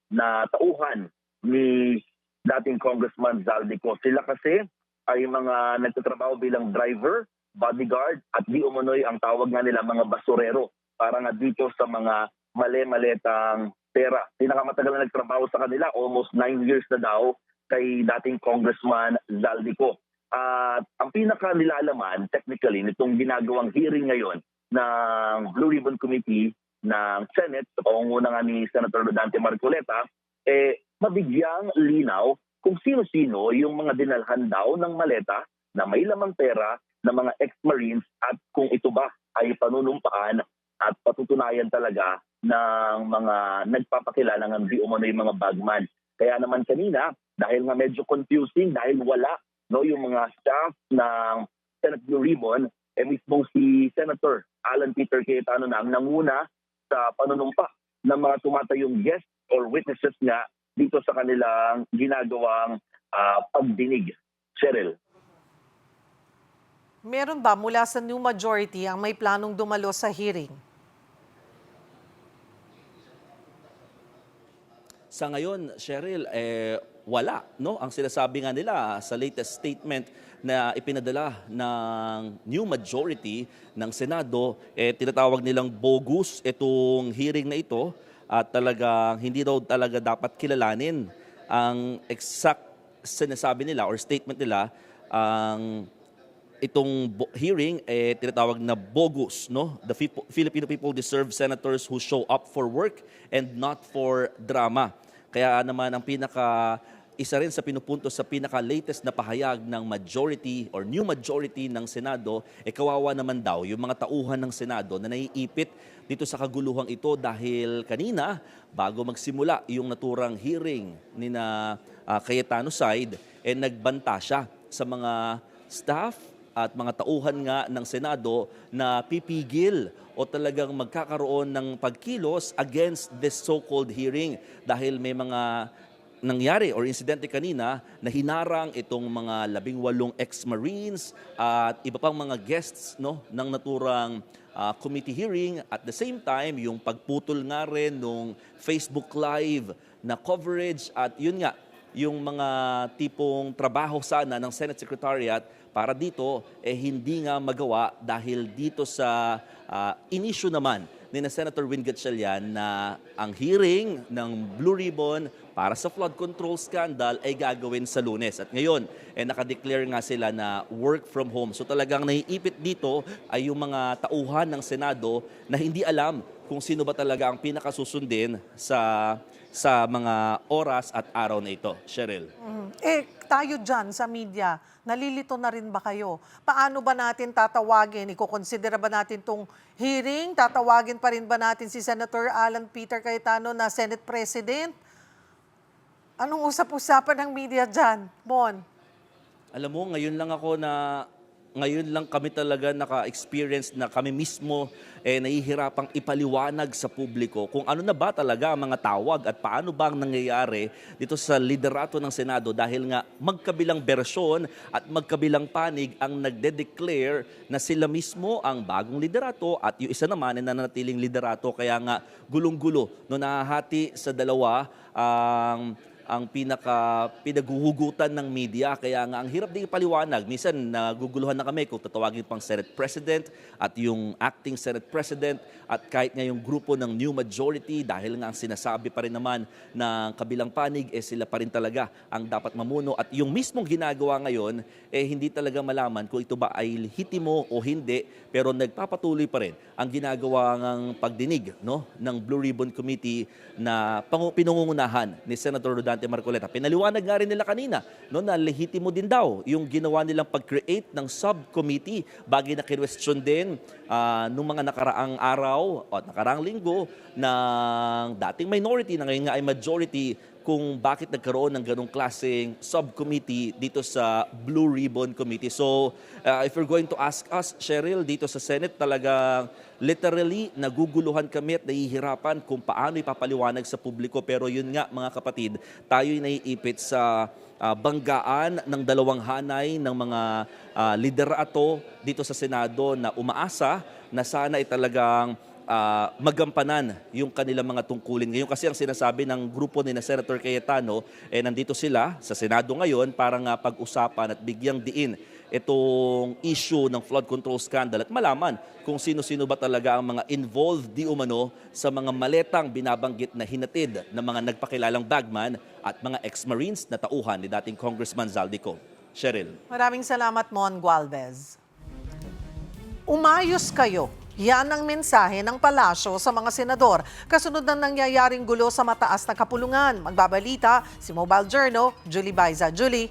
na tauhan ni dating Congressman Zaldico. Sila kasi ay mga nagtatrabaho bilang driver, bodyguard at di umano'y ang tawag nga nila mga basurero para nga dito sa mga mali-maletang pera. Pinakamatagal na nagtrabaho sa kanila, almost 9 years na daw kay dating Congressman Zaldico. At ang pinaka nilalaman technically nitong ginagawang hearing ngayon ng Blue Ribbon Committee ng Senate sa pangunguna nga ni Senator Dante Marcoleta, mabigyang linaw kung sino-sino yung mga dinalhan daw ng maleta na may lamang pera ng mga ex-Marines at kung ito ba ay panunumpaan at patutunayan talaga ng mga nagpapakilala ng di umano'y mga bagman. Kaya naman kanina, dahil nga medyo confusing, dahil wala yung mga staff ng Senate Blue Ribbon, mismong si Senator Alan Peter Cayetano na ang nanguna sa panunumpa ng mga tumatayong guests or witnesses nga dito sa kanilang ginagawang pagdinig. Cheryl. Meron ba mula sa New Majority ang may planong dumalo sa hearing? Sa ngayon, Cheryl, wala. Ang sinasabi nga nila sa latest statement na ipinadala ng New Majority ng Senado, tinatawag nilang bogus itong hearing na ito at talagang hindi daw talaga dapat kilalanin ang exact sinasabi nila or statement nila. Ang itong hearing tinatawag na bogus. The Filipino people deserve senators who show up for work and not for drama. Kaya naman ang isa rin sa pinupunto sa pinaka-latest na pahayag ng majority or new majority ng Senado, kawawa naman daw yung mga tauhan ng Senado na naiipit dito sa kaguluhang ito dahil kanina, bago magsimula yung naturang hearing ni na Cayetano side, nagbanta siya sa mga staff at mga tauhan nga ng Senado na pipigil o talagang magkakaroon ng pagkilos against this so-called hearing dahil may mga nangyari or insidente kanina na hinarang itong mga 18 ex-Marines at iba pang mga guests ng naturang committee hearing. At the same time, yung pagputol nga rin nung Facebook Live na coverage at yun nga, yung mga tipong trabaho sana ng Senate Secretariat para dito hindi nga magawa dahil dito sa inisyu naman ni na Senator Win Gatchalian na ang hearing ng Blue Ribbon para sa flood control scandal ay gagawin sa Lunes. At ngayon, nakadeclare nga sila na work from home. So talagang naiipit dito ay yung mga tauhan ng Senado na hindi alam kung sino ba talaga ang pinakasusundin sa mga oras at araw na ito. Cheryl. Tayo dyan sa media, nalilito na rin ba kayo? Paano ba natin tatawagin? Iko-consider ba natin itong hearing? Tatawagin pa rin ba natin si Senator Alan Peter Cayetano na Senate President? Anong usap-usapan ng media dyan, Mon? Alam mo, ngayon lang kami talaga naka-experience na kami mismo nahihirapang ipaliwanag sa publiko kung ano na ba talaga ang mga tawag at paano ba ang nangyayari dito sa liderato ng Senado dahil nga magkabilang bersyon at magkabilang panig ang nagde-declare na sila mismo ang bagong liderato at yung isa naman ay nanatiling liderato kaya nga gulong-gulo no nahahati sa dalawa ang pinaghuhugutan ng media. Kaya nga ang hirap din ipaliwanag. Minsan naguguluhan na kami kung tatawagin pang Senate President at yung acting Senate President at kahit nga yung grupo ng New Majority dahil nga ang sinasabi pa rin naman ng kabilang panig sila pa rin talaga ang dapat mamuno at yung mismong ginagawa ngayon hindi talaga malaman kung ito ba ay lehitimo o hindi pero nagpapatuloy pa rin ang ginagawa ng pagdinig ng Blue Ribbon Committee na pinungungunahan ni Senator Rodante Marcoleta. Pinaliwanag nga rin nila kanina na lehitimo din daw yung ginawa nilang pag-create ng subcommittee bagay na kinwestiyon din nung mga nakaraang araw o nakaraang linggo ng dating minority na ngayon nga ay majority kung bakit nagkaroon ng ganong klaseng subcommittee dito sa Blue Ribbon Committee. So, if you're going to ask us, Cheryl, dito sa Senate, talagang literally naguguluhan kami at nahihirapan kung paano ipapaliwanag sa publiko. Pero yun nga, mga kapatid, tayo'y naiipit sa banggaan ng dalawang hanay ng mga liderato dito sa Senado na umaasa na sana ay talagang magampanan yung kanilang mga tungkulin. Ngayon kasi ang sinasabi ng grupo ni na Senator Cayetano, nandito sila sa Senado ngayon para nga pag-usapan at bigyang diin itong issue ng flood control scandal at malaman kung sino-sino ba talaga ang mga involved di umano sa mga maletang binabanggit na hinatid ng mga nagpakilalang bagman at mga ex-Marines na tauhan ni dating Congressman Zaldico. Cheryl. Maraming salamat, Mon Gualvez. Umayos kayo. Yan ang mensahe ng palasyo sa mga senador. Kasunod ng nangyayaring gulo sa mataas na kapulungan. Magbabalita si Mobile Journal, Julie Baiza. Julie.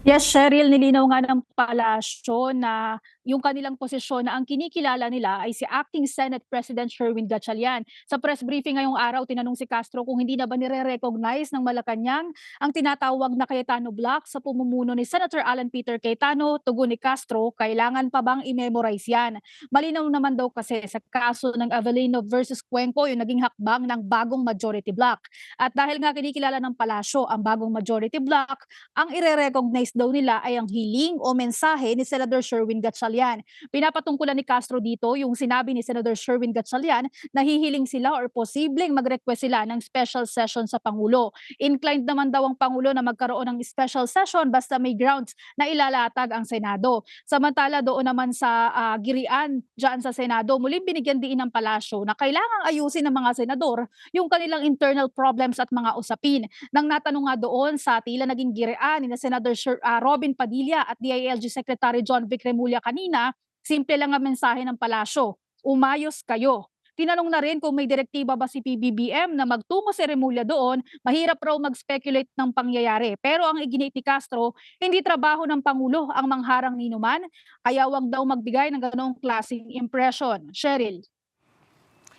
Yes, Cheryl, nilinaw nga ng palasyo na yung kanilang posisyon na ang kinikilala nila ay si Acting Senate President Sherwin Gatchalian. Sa press briefing ngayong araw, tinanong si Castro kung hindi na ba nire-recognize ng Malacanang ang tinatawag na Cayetano Block sa pumumuno ni Senator Alan Peter Cayetano. Tugon ni Castro, kailangan pa bang i-memorize yan? Malinaw naman daw kasi sa kaso ng Avellino versus Cuenco yung naging hakbang ng bagong majority block. At dahil nga kinikilala ng palasyo ang bagong majority block, ang ire-recognize daw nila ay ang hiling o mensahe ni Senator Sherwin Gatchalian. Pinapatungkulan ni Castro dito yung sinabi ni Senator Sherwin Gatchalian na hihiling sila or posibleng mag-request sila ng special session sa Pangulo. Inclined naman daw ang Pangulo na magkaroon ng special session basta may grounds na ilalatag ang Senado. Samantala doon naman sa girian dyan sa Senado, muling binigyan din ng palasyo na kailangang ayusin ng mga senador yung kanilang internal problems at mga usapin. Nang natanong nga doon sa tila naging girian ni Senator Robin Padilla at DILG Secretary John Vic Remulla kanina, simple lang ang mensahe ng palasyo, umayos kayo. Tinanong na rin kung may direktiba ba si PBBM na magtungo si Remulla doon, mahirap raw mag-speculate ng pangyayari. Pero ang iginit ni Castro, hindi trabaho ng Pangulo ang mangharang ninuman, kaya wag daw magbigay ng ganong klaseng impression. Cheryl.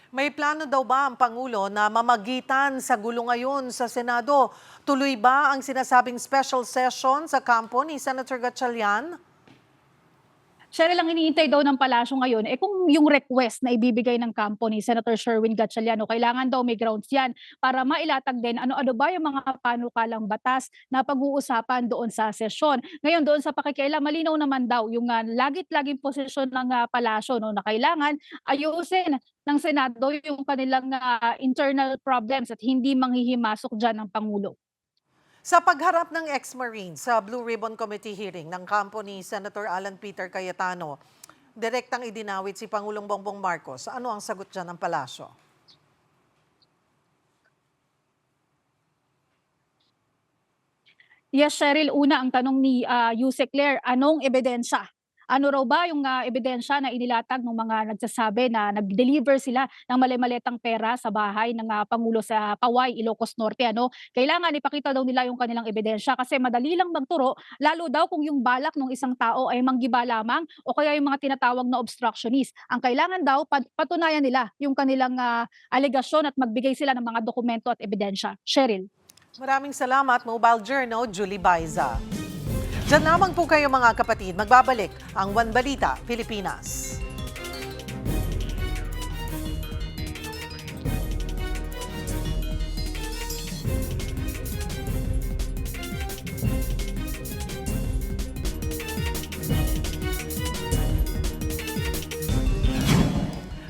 May plano daw ba ang Pangulo na mamagitan sa gulo ngayon sa Senado? Tuloy ba ang sinasabing special session sa kampo ni Senator Gatchalian? Cheryl, ang iniintay daw ng palasyo ngayon, kung yung request na ibibigay ng kampo ni Senator Sherwin Gatchalian, kailangan daw may grounds yan para mailatag din ano-ano ba yung mga panukalang batas na pag-uusapan doon sa sesyon. Ngayon, doon sa pakikialam, malinaw naman daw yung lagit-laging posisyon ng palasyo na kailangan ayusin ng Senado yung kanilang internal problems at hindi manghihimasok dyan ng Pangulo. Sa pagharap ng ex-Marine sa Blue Ribbon Committee hearing ng kampo ni Senator Alan Peter Cayetano, direktang idinawit si Pangulong Bongbong Marcos. Ano ang sagot dyan ng palasyo? Yes, Cheryl, una ang tanong ni Yusek Claire, anong ebidensya? Ano raw ba yung ebidensya na inilatag ng mga nagsasabi na nag-deliver sila ng mali-maletang pera sa bahay ng Pangulo sa Paway, Ilocos Norte? Kailangan ipakita daw nila yung kanilang ebidensya kasi madali lang magturo, lalo daw kung yung balak ng isang tao ay manggiba lamang o kaya yung mga tinatawag na obstructionist. Ang kailangan daw, patunayan nila yung kanilang alegasyon at magbigay sila ng mga dokumento at ebidensya. Cheryl. Maraming salamat, Mobile Journal, Julie Baiza. Diyan lamang po kayo mga kapatid. Magbabalik ang One Balita, Pilipinas.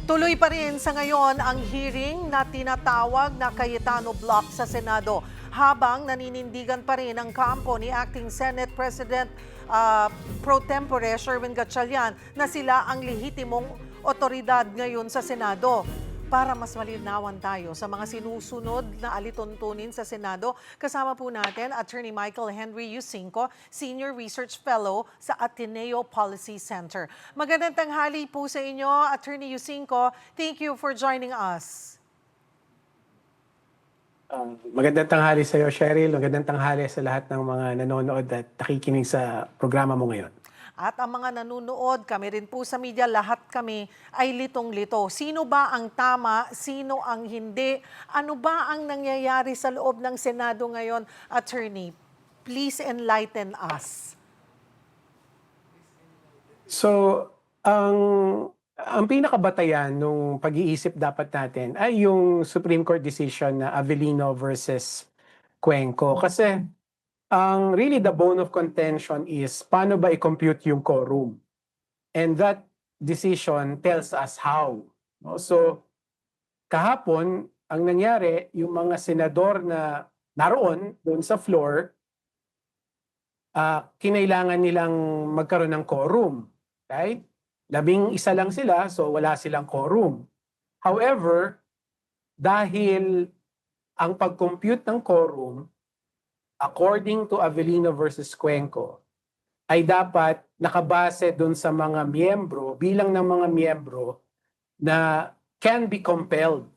Tuloy pa rin sa ngayon ang hearing na tinatawag na Cayetano Block sa Senado, habang naninindigan pa rin ang kampo ni Acting Senate President Pro Tempore Sherwin Gatchalian na sila ang lehitimong otoridad ngayon sa Senado. Para mas malinawan tayo sa mga sinusunod na alituntunin sa Senado, kasama po natin Attorney Michael Henry Yusinko, Senior Research Fellow sa Ateneo Policy Center. Magandang tanghali po sa inyo, Attorney Yusinko. Thank you for joining us. Magandang tanghali sa iyo, Cheryl. Magandang tanghali sa lahat ng mga nanonood at nakikinig sa programa mo ngayon. At ang mga nanonood, kami rin po sa media, lahat kami ay litong-lito. Sino ba ang tama? Sino ang hindi? Ano ba ang nangyayari sa loob ng Senado ngayon, Attorney? Please enlighten us. So, ang pinakabatayan nung pag-iisip dapat natin ay yung Supreme Court decision na Avellino versus Cuenco. Kasi really the bone of contention is paano ba i-compute yung quorum? And that decision tells us how. No? So, kahapon, ang nangyari, yung mga senador na naroon doon sa floor, kinailangan nilang magkaroon ng quorum. Right? 11 lang sila, so wala silang quorum. However, dahil ang pag-compute ng quorum, according to Avellino versus Cuenco, ay dapat nakabase doon sa mga miyembro, bilang ng mga miyembro na can be compelled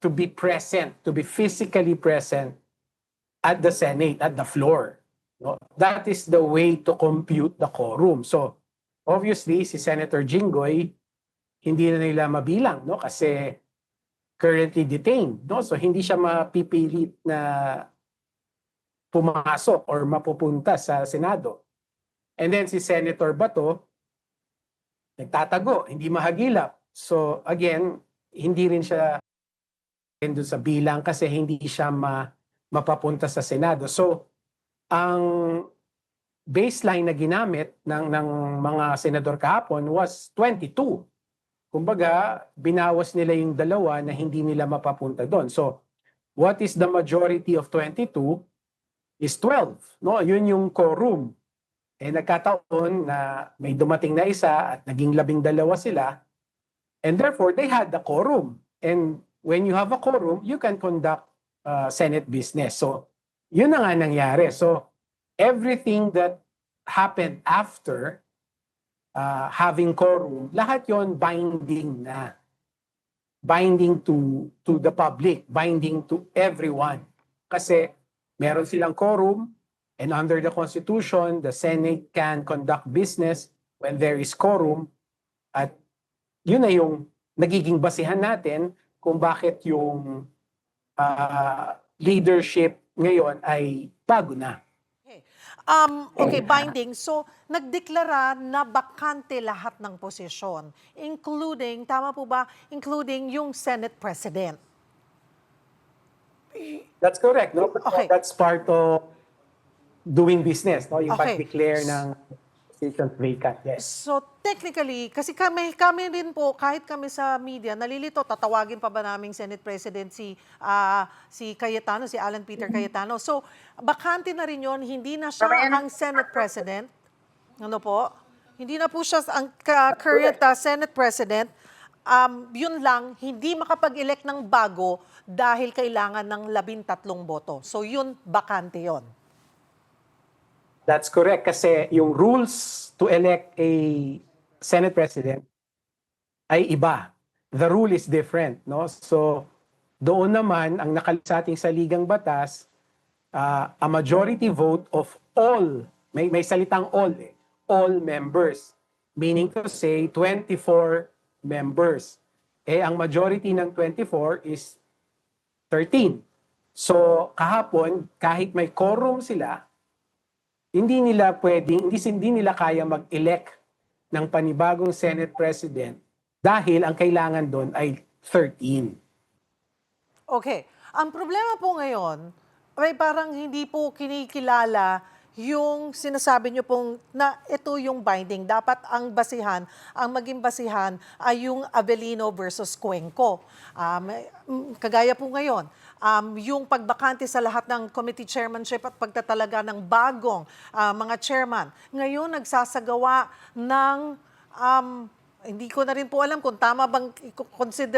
to be present, to be physically present at the Senate, at the floor. No? That is the way to compute the quorum. So, obviously, si Senator Jinggoy, hindi na nila mabilang, no? Kasi currently detained. No? So, hindi siya mapipilit na pumasok or mapupunta sa Senado. And then si Senator Bato, nagtatago, hindi mahagilap. So again, hindi rin siya doon sa bilang kasi hindi siya mapapunta sa Senado. So ang baseline na ginamit ng mga senador kahapon was 22. Kumbaga, binawas nila yung dalawa na hindi nila mapapunta doon. So what is the majority of 22? Is 12. No? Yun yung quorum. Nagkataon na may dumating na isa at naging 12 sila. And therefore, they had the quorum. And when you have a quorum, you can conduct Senate business. So, yun na nga nangyari. So, everything that happened after having quorum, lahat yon binding na. Binding to the public, binding to everyone. Kasi, meron silang quorum, and under the Constitution, the Senate can conduct business when there is quorum. At yun na yung nagiging basihan natin kung bakit yung leadership ngayon ay bago na. Okay, binding. So, nagdeklara na bakante lahat ng posisyon, including, tama po ba, including yung Senate President. That's correct, no? Okay. That's part of doing business, no? Yung Okay. pag-declare ng position vacant, yes. So, technically, kasi kami rin po, kahit kami sa media, nalilito, tatawagin pa ba naming Senate President si Cayetano, si Alan Peter Cayetano. So, bakante na rin yun, hindi na siya ang Senate President. Ano po? Hindi na po siya ang current Senate President. Yun lang, hindi makapag-elect ng bago dahil kailangan ng 13 boto. So, yun, bakante yun. That's correct kasi yung rules to elect a Senate President ay iba. The rule is different, no? So doon naman ang nakalagay sa ating saligang batas, a majority vote of all, may salitang all members, meaning to say 24 members. Ang majority ng 24 is 13. So kahapon, kahit may quorum sila, hindi nila kaya mag-elect ng panibagong Senate President dahil ang kailangan doon ay 13. Okay. Ang problema po ngayon, ay parang hindi po kinikilala yung sinasabi niyo pong na ito yung binding. Dapat ang maging basihan ay yung Avellino versus Cuenco. Kagaya po ngayon, yung pagbakante sa lahat ng committee chairmanship at pagtatalaga ng bagong mga chairman. Ngayon, nagsasagawa ng, hindi ko na rin po alam kung tama bang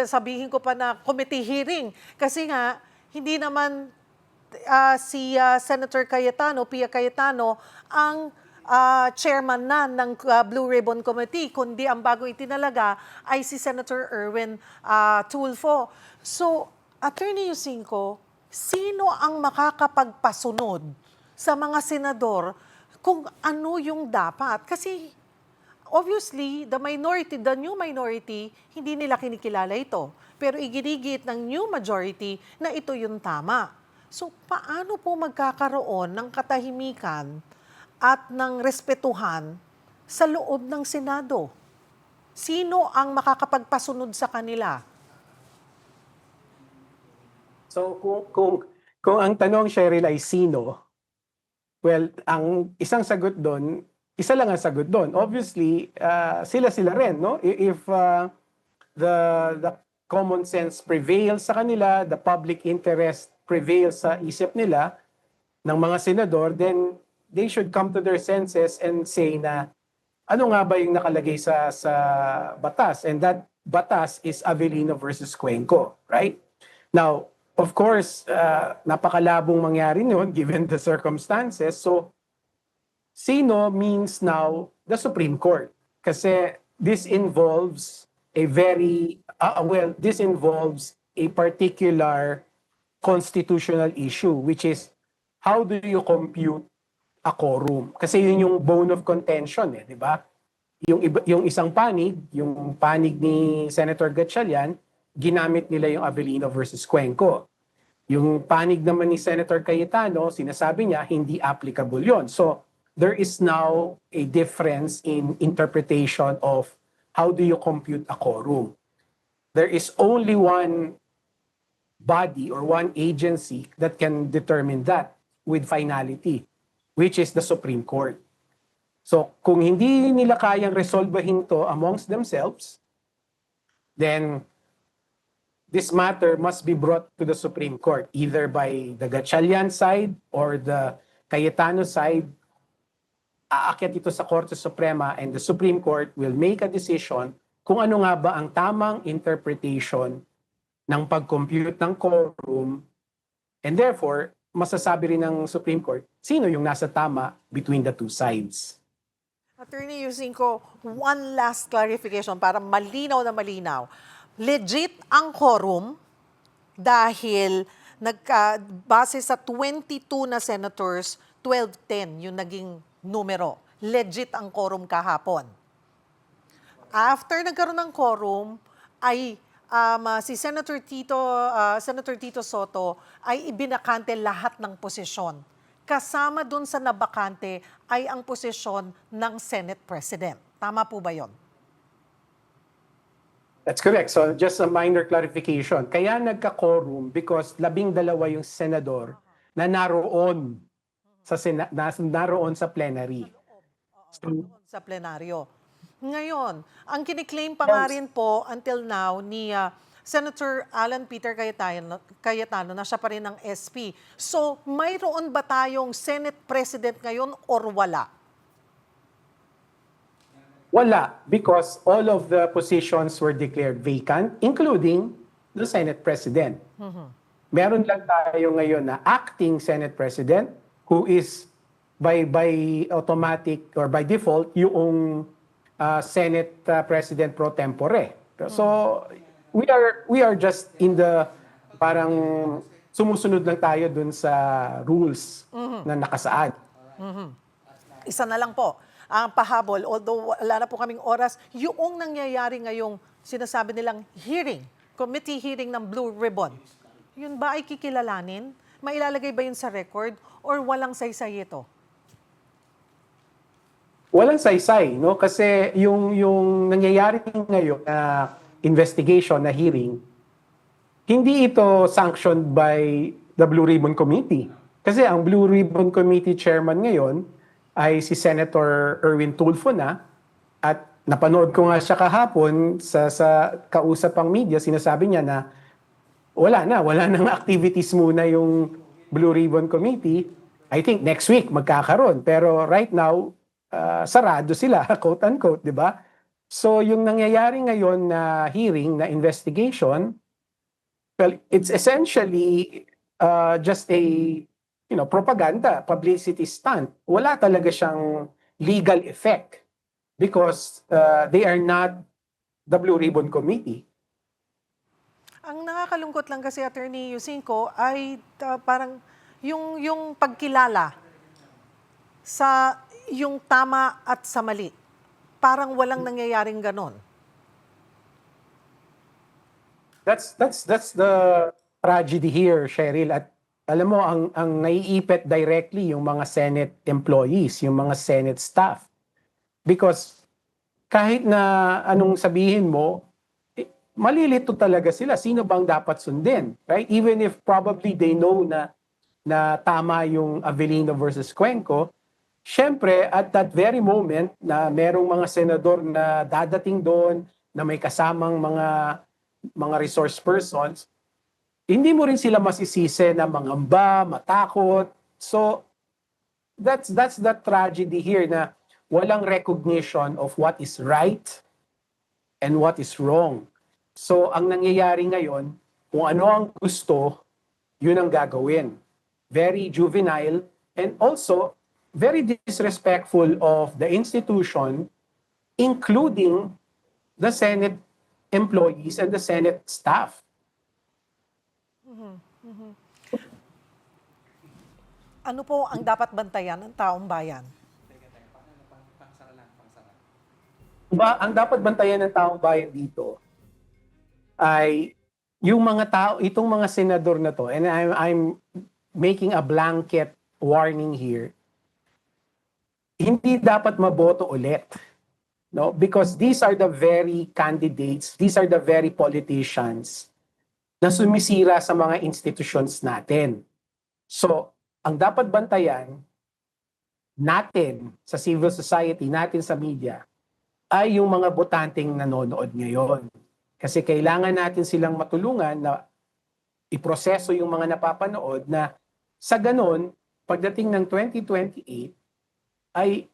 sabihin ko pa na committee hearing. Kasi nga, hindi naman si Senator Cayetano, Pia Cayetano, ang chairman na ng Blue Ribbon Committee, kundi ang bago itinalaga ay si Senator Erwin Tulfo. So, Attorney Yusinko, sino ang makakapagpasunod sa mga senador kung ano yung dapat? Kasi obviously, the new minority, hindi nila kinikilala ito. Pero iginigit ng new majority na ito yung tama. So paano po magkakaroon ng katahimikan at ng respetuhan sa loob ng Senado? Sino ang makakapagpasunod sa kanila? So kung ang tanong, Cheryl, ay sino, well, ang isang sagot doon, isa lang ang sagot doon. Obviously, sila rin, no? If the common sense prevails sa kanila, the public interest prevails sa isip nila ng mga senador, then they should come to their senses and say na ano nga ba yung nakalagay sa batas? And that batas is Avellino versus Cuenco, right? Now, of course, napakalabong mangyari yun given the circumstances. So, sino means now the Supreme Court. Kasi this involves this involves a particular constitutional issue, which is how do you compute a quorum? Kasi yun yung bone of contention, di ba? Yung isang panig, yung panig ni Senator Gatchalian, ginamit nila yung Avellino versus Cuenco. Yung panig naman ni Senator Cayetano, sinasabi niya, hindi applicable yon. So, there is now a difference in interpretation of how do you compute a quorum. There is only one body or one agency that can determine that with finality, which is the Supreme Court. So, kung hindi nila kayang resolbahin to amongst themselves, then this matter must be brought to the Supreme Court, either by the Gatchalian side or the Cayetano side. Aakyat ito sa Korte Suprema and the Supreme Court will make a decision kung ano nga ba ang tamang interpretation ng pag-compute ng quorum, and therefore, masasabi rin ng Supreme Court sino yung nasa tama between the two sides. Attorney Yusinko, one last clarification para malinaw na malinaw. Legit ang quorum dahil base sa 22 na senators, 12-10 yung naging numero. Legit ang quorum kahapon. After nagkaroon ng quorum, ay si Senator Tito Soto ay ibinakante lahat ng posisyon. Kasama dun sa nabakante ay ang posisyon ng Senate President. Tama po ba yon? That's correct. So just a minor clarification. Kaya nagka-quorum because 12 yung senador na naroon sa plenary. Sa plenaryo. Ngayon, ang kiniklaim pa nga rin po until now ni Senator Alan Peter Cayetano na siya pa rin ng SP. So, mayroon ba tayong Senate President ngayon or wala? Wala, because all of the positions were declared vacant, including the Senate President. Meron lang tayo ngayon na acting Senate President who is by automatic or by default yung Senate President pro tempore. So we are just in the parang sumusunod lang tayo dun sa rules na nakasaad. Isa na lang po ang pahabol, although wala na po kaming oras, yung nangyayari ngayong sinasabi nilang hearing, committee hearing ng Blue Ribbon, yun ba ay kikilalanin? Mailalagay ba yun sa record or walang saysay ito? Walang saysay, no? Kasi yung nangyayari ngayon na investigation, na hearing, hindi ito sanctioned by the Blue Ribbon Committee. Kasi ang Blue Ribbon Committee chairman ngayon ay si Senator Erwin Tulfo na, at napanood ko nga siya kahapon sa kausap ang media, sinasabi niya na wala nang activities muna yung Blue Ribbon Committee. I think next week magkakaroon, pero right now sarado sila, quote-unquote, di ba? So yung nangyayari ngayon na hearing, na investigation, well, it's essentially just a propaganda, publicity stunt. Wala talaga siyang legal effect because they are not the Blue Ribbon Committee. Ang nakakalungkot lang kasi, Attorney Yusinko, ay parang yung pagkilala sa yung tama at sa mali. Parang walang nangyayaring ganon. That's the tragedy here, Cheryl. At alam mo, ang naiipit directly yung mga Senate employees, yung mga Senate staff. Because kahit na anong sabihin mo, malilito talaga sila. Sino bang dapat sundin? Right? Even if probably they know na tama yung Avellino versus Cuenco, syempre, at that very moment na merong mga senador na dadating doon, na may kasamang mga resource persons, hindi mo rin sila masisisi na mangamba, matakot. So, that's the tragedy here na walang recognition of what is right and what is wrong. So, ang nangyayari ngayon, kung ano ang gusto, yun ang gagawin. Very juvenile and also very disrespectful of the institution, including the Senate employees and the Senate staff. Ano po ang dapat bantayan ng taong bayan? Ang dapat bantayan ng taong bayan dito ay yung mga tao, itong mga senador na to, and I'm making a blanket warning here, hindi dapat maboto ulit. No? Because these are the very candidates, these are the very politicians na sumisira sa mga institutions natin. So, ang dapat bantayan natin sa civil society, natin sa media, ay yung mga botanteng nanonood ngayon. Kasi kailangan natin silang matulungan na iproseso yung mga napapanood na sa ganon, pagdating ng 2028, ay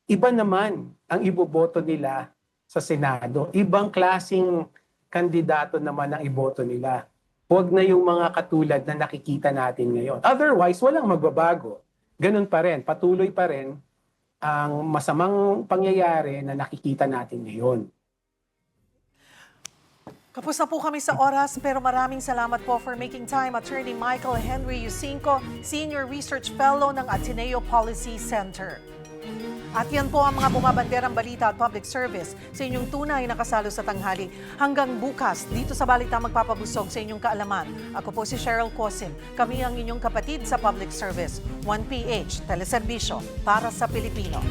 iba naman ang iboboto nila sa Senado. Ibang klaseng kandidato naman ang iboto nila. Huwag na yung mga katulad na nakikita natin ngayon. Otherwise, walang magbabago. Ganun pa rin, patuloy pa rin ang masamang pangyayari na nakikita natin ngayon. Kapos na po kami sa oras, pero maraming salamat po for making time. Attorney Michael Henry Yusinko, Senior Research Fellow ng Ateneo Policy Center. At yan po ang mga bumabanderang balita at public service sa inyong tunay na kasalo sa tanghali. Hanggang bukas, dito sa Balita magpapabusog sa inyong kaalaman. Ako po si Cheryl Cosim. Kami ang inyong kapatid sa public service. 1PH, teleserbisyo para sa Pilipino.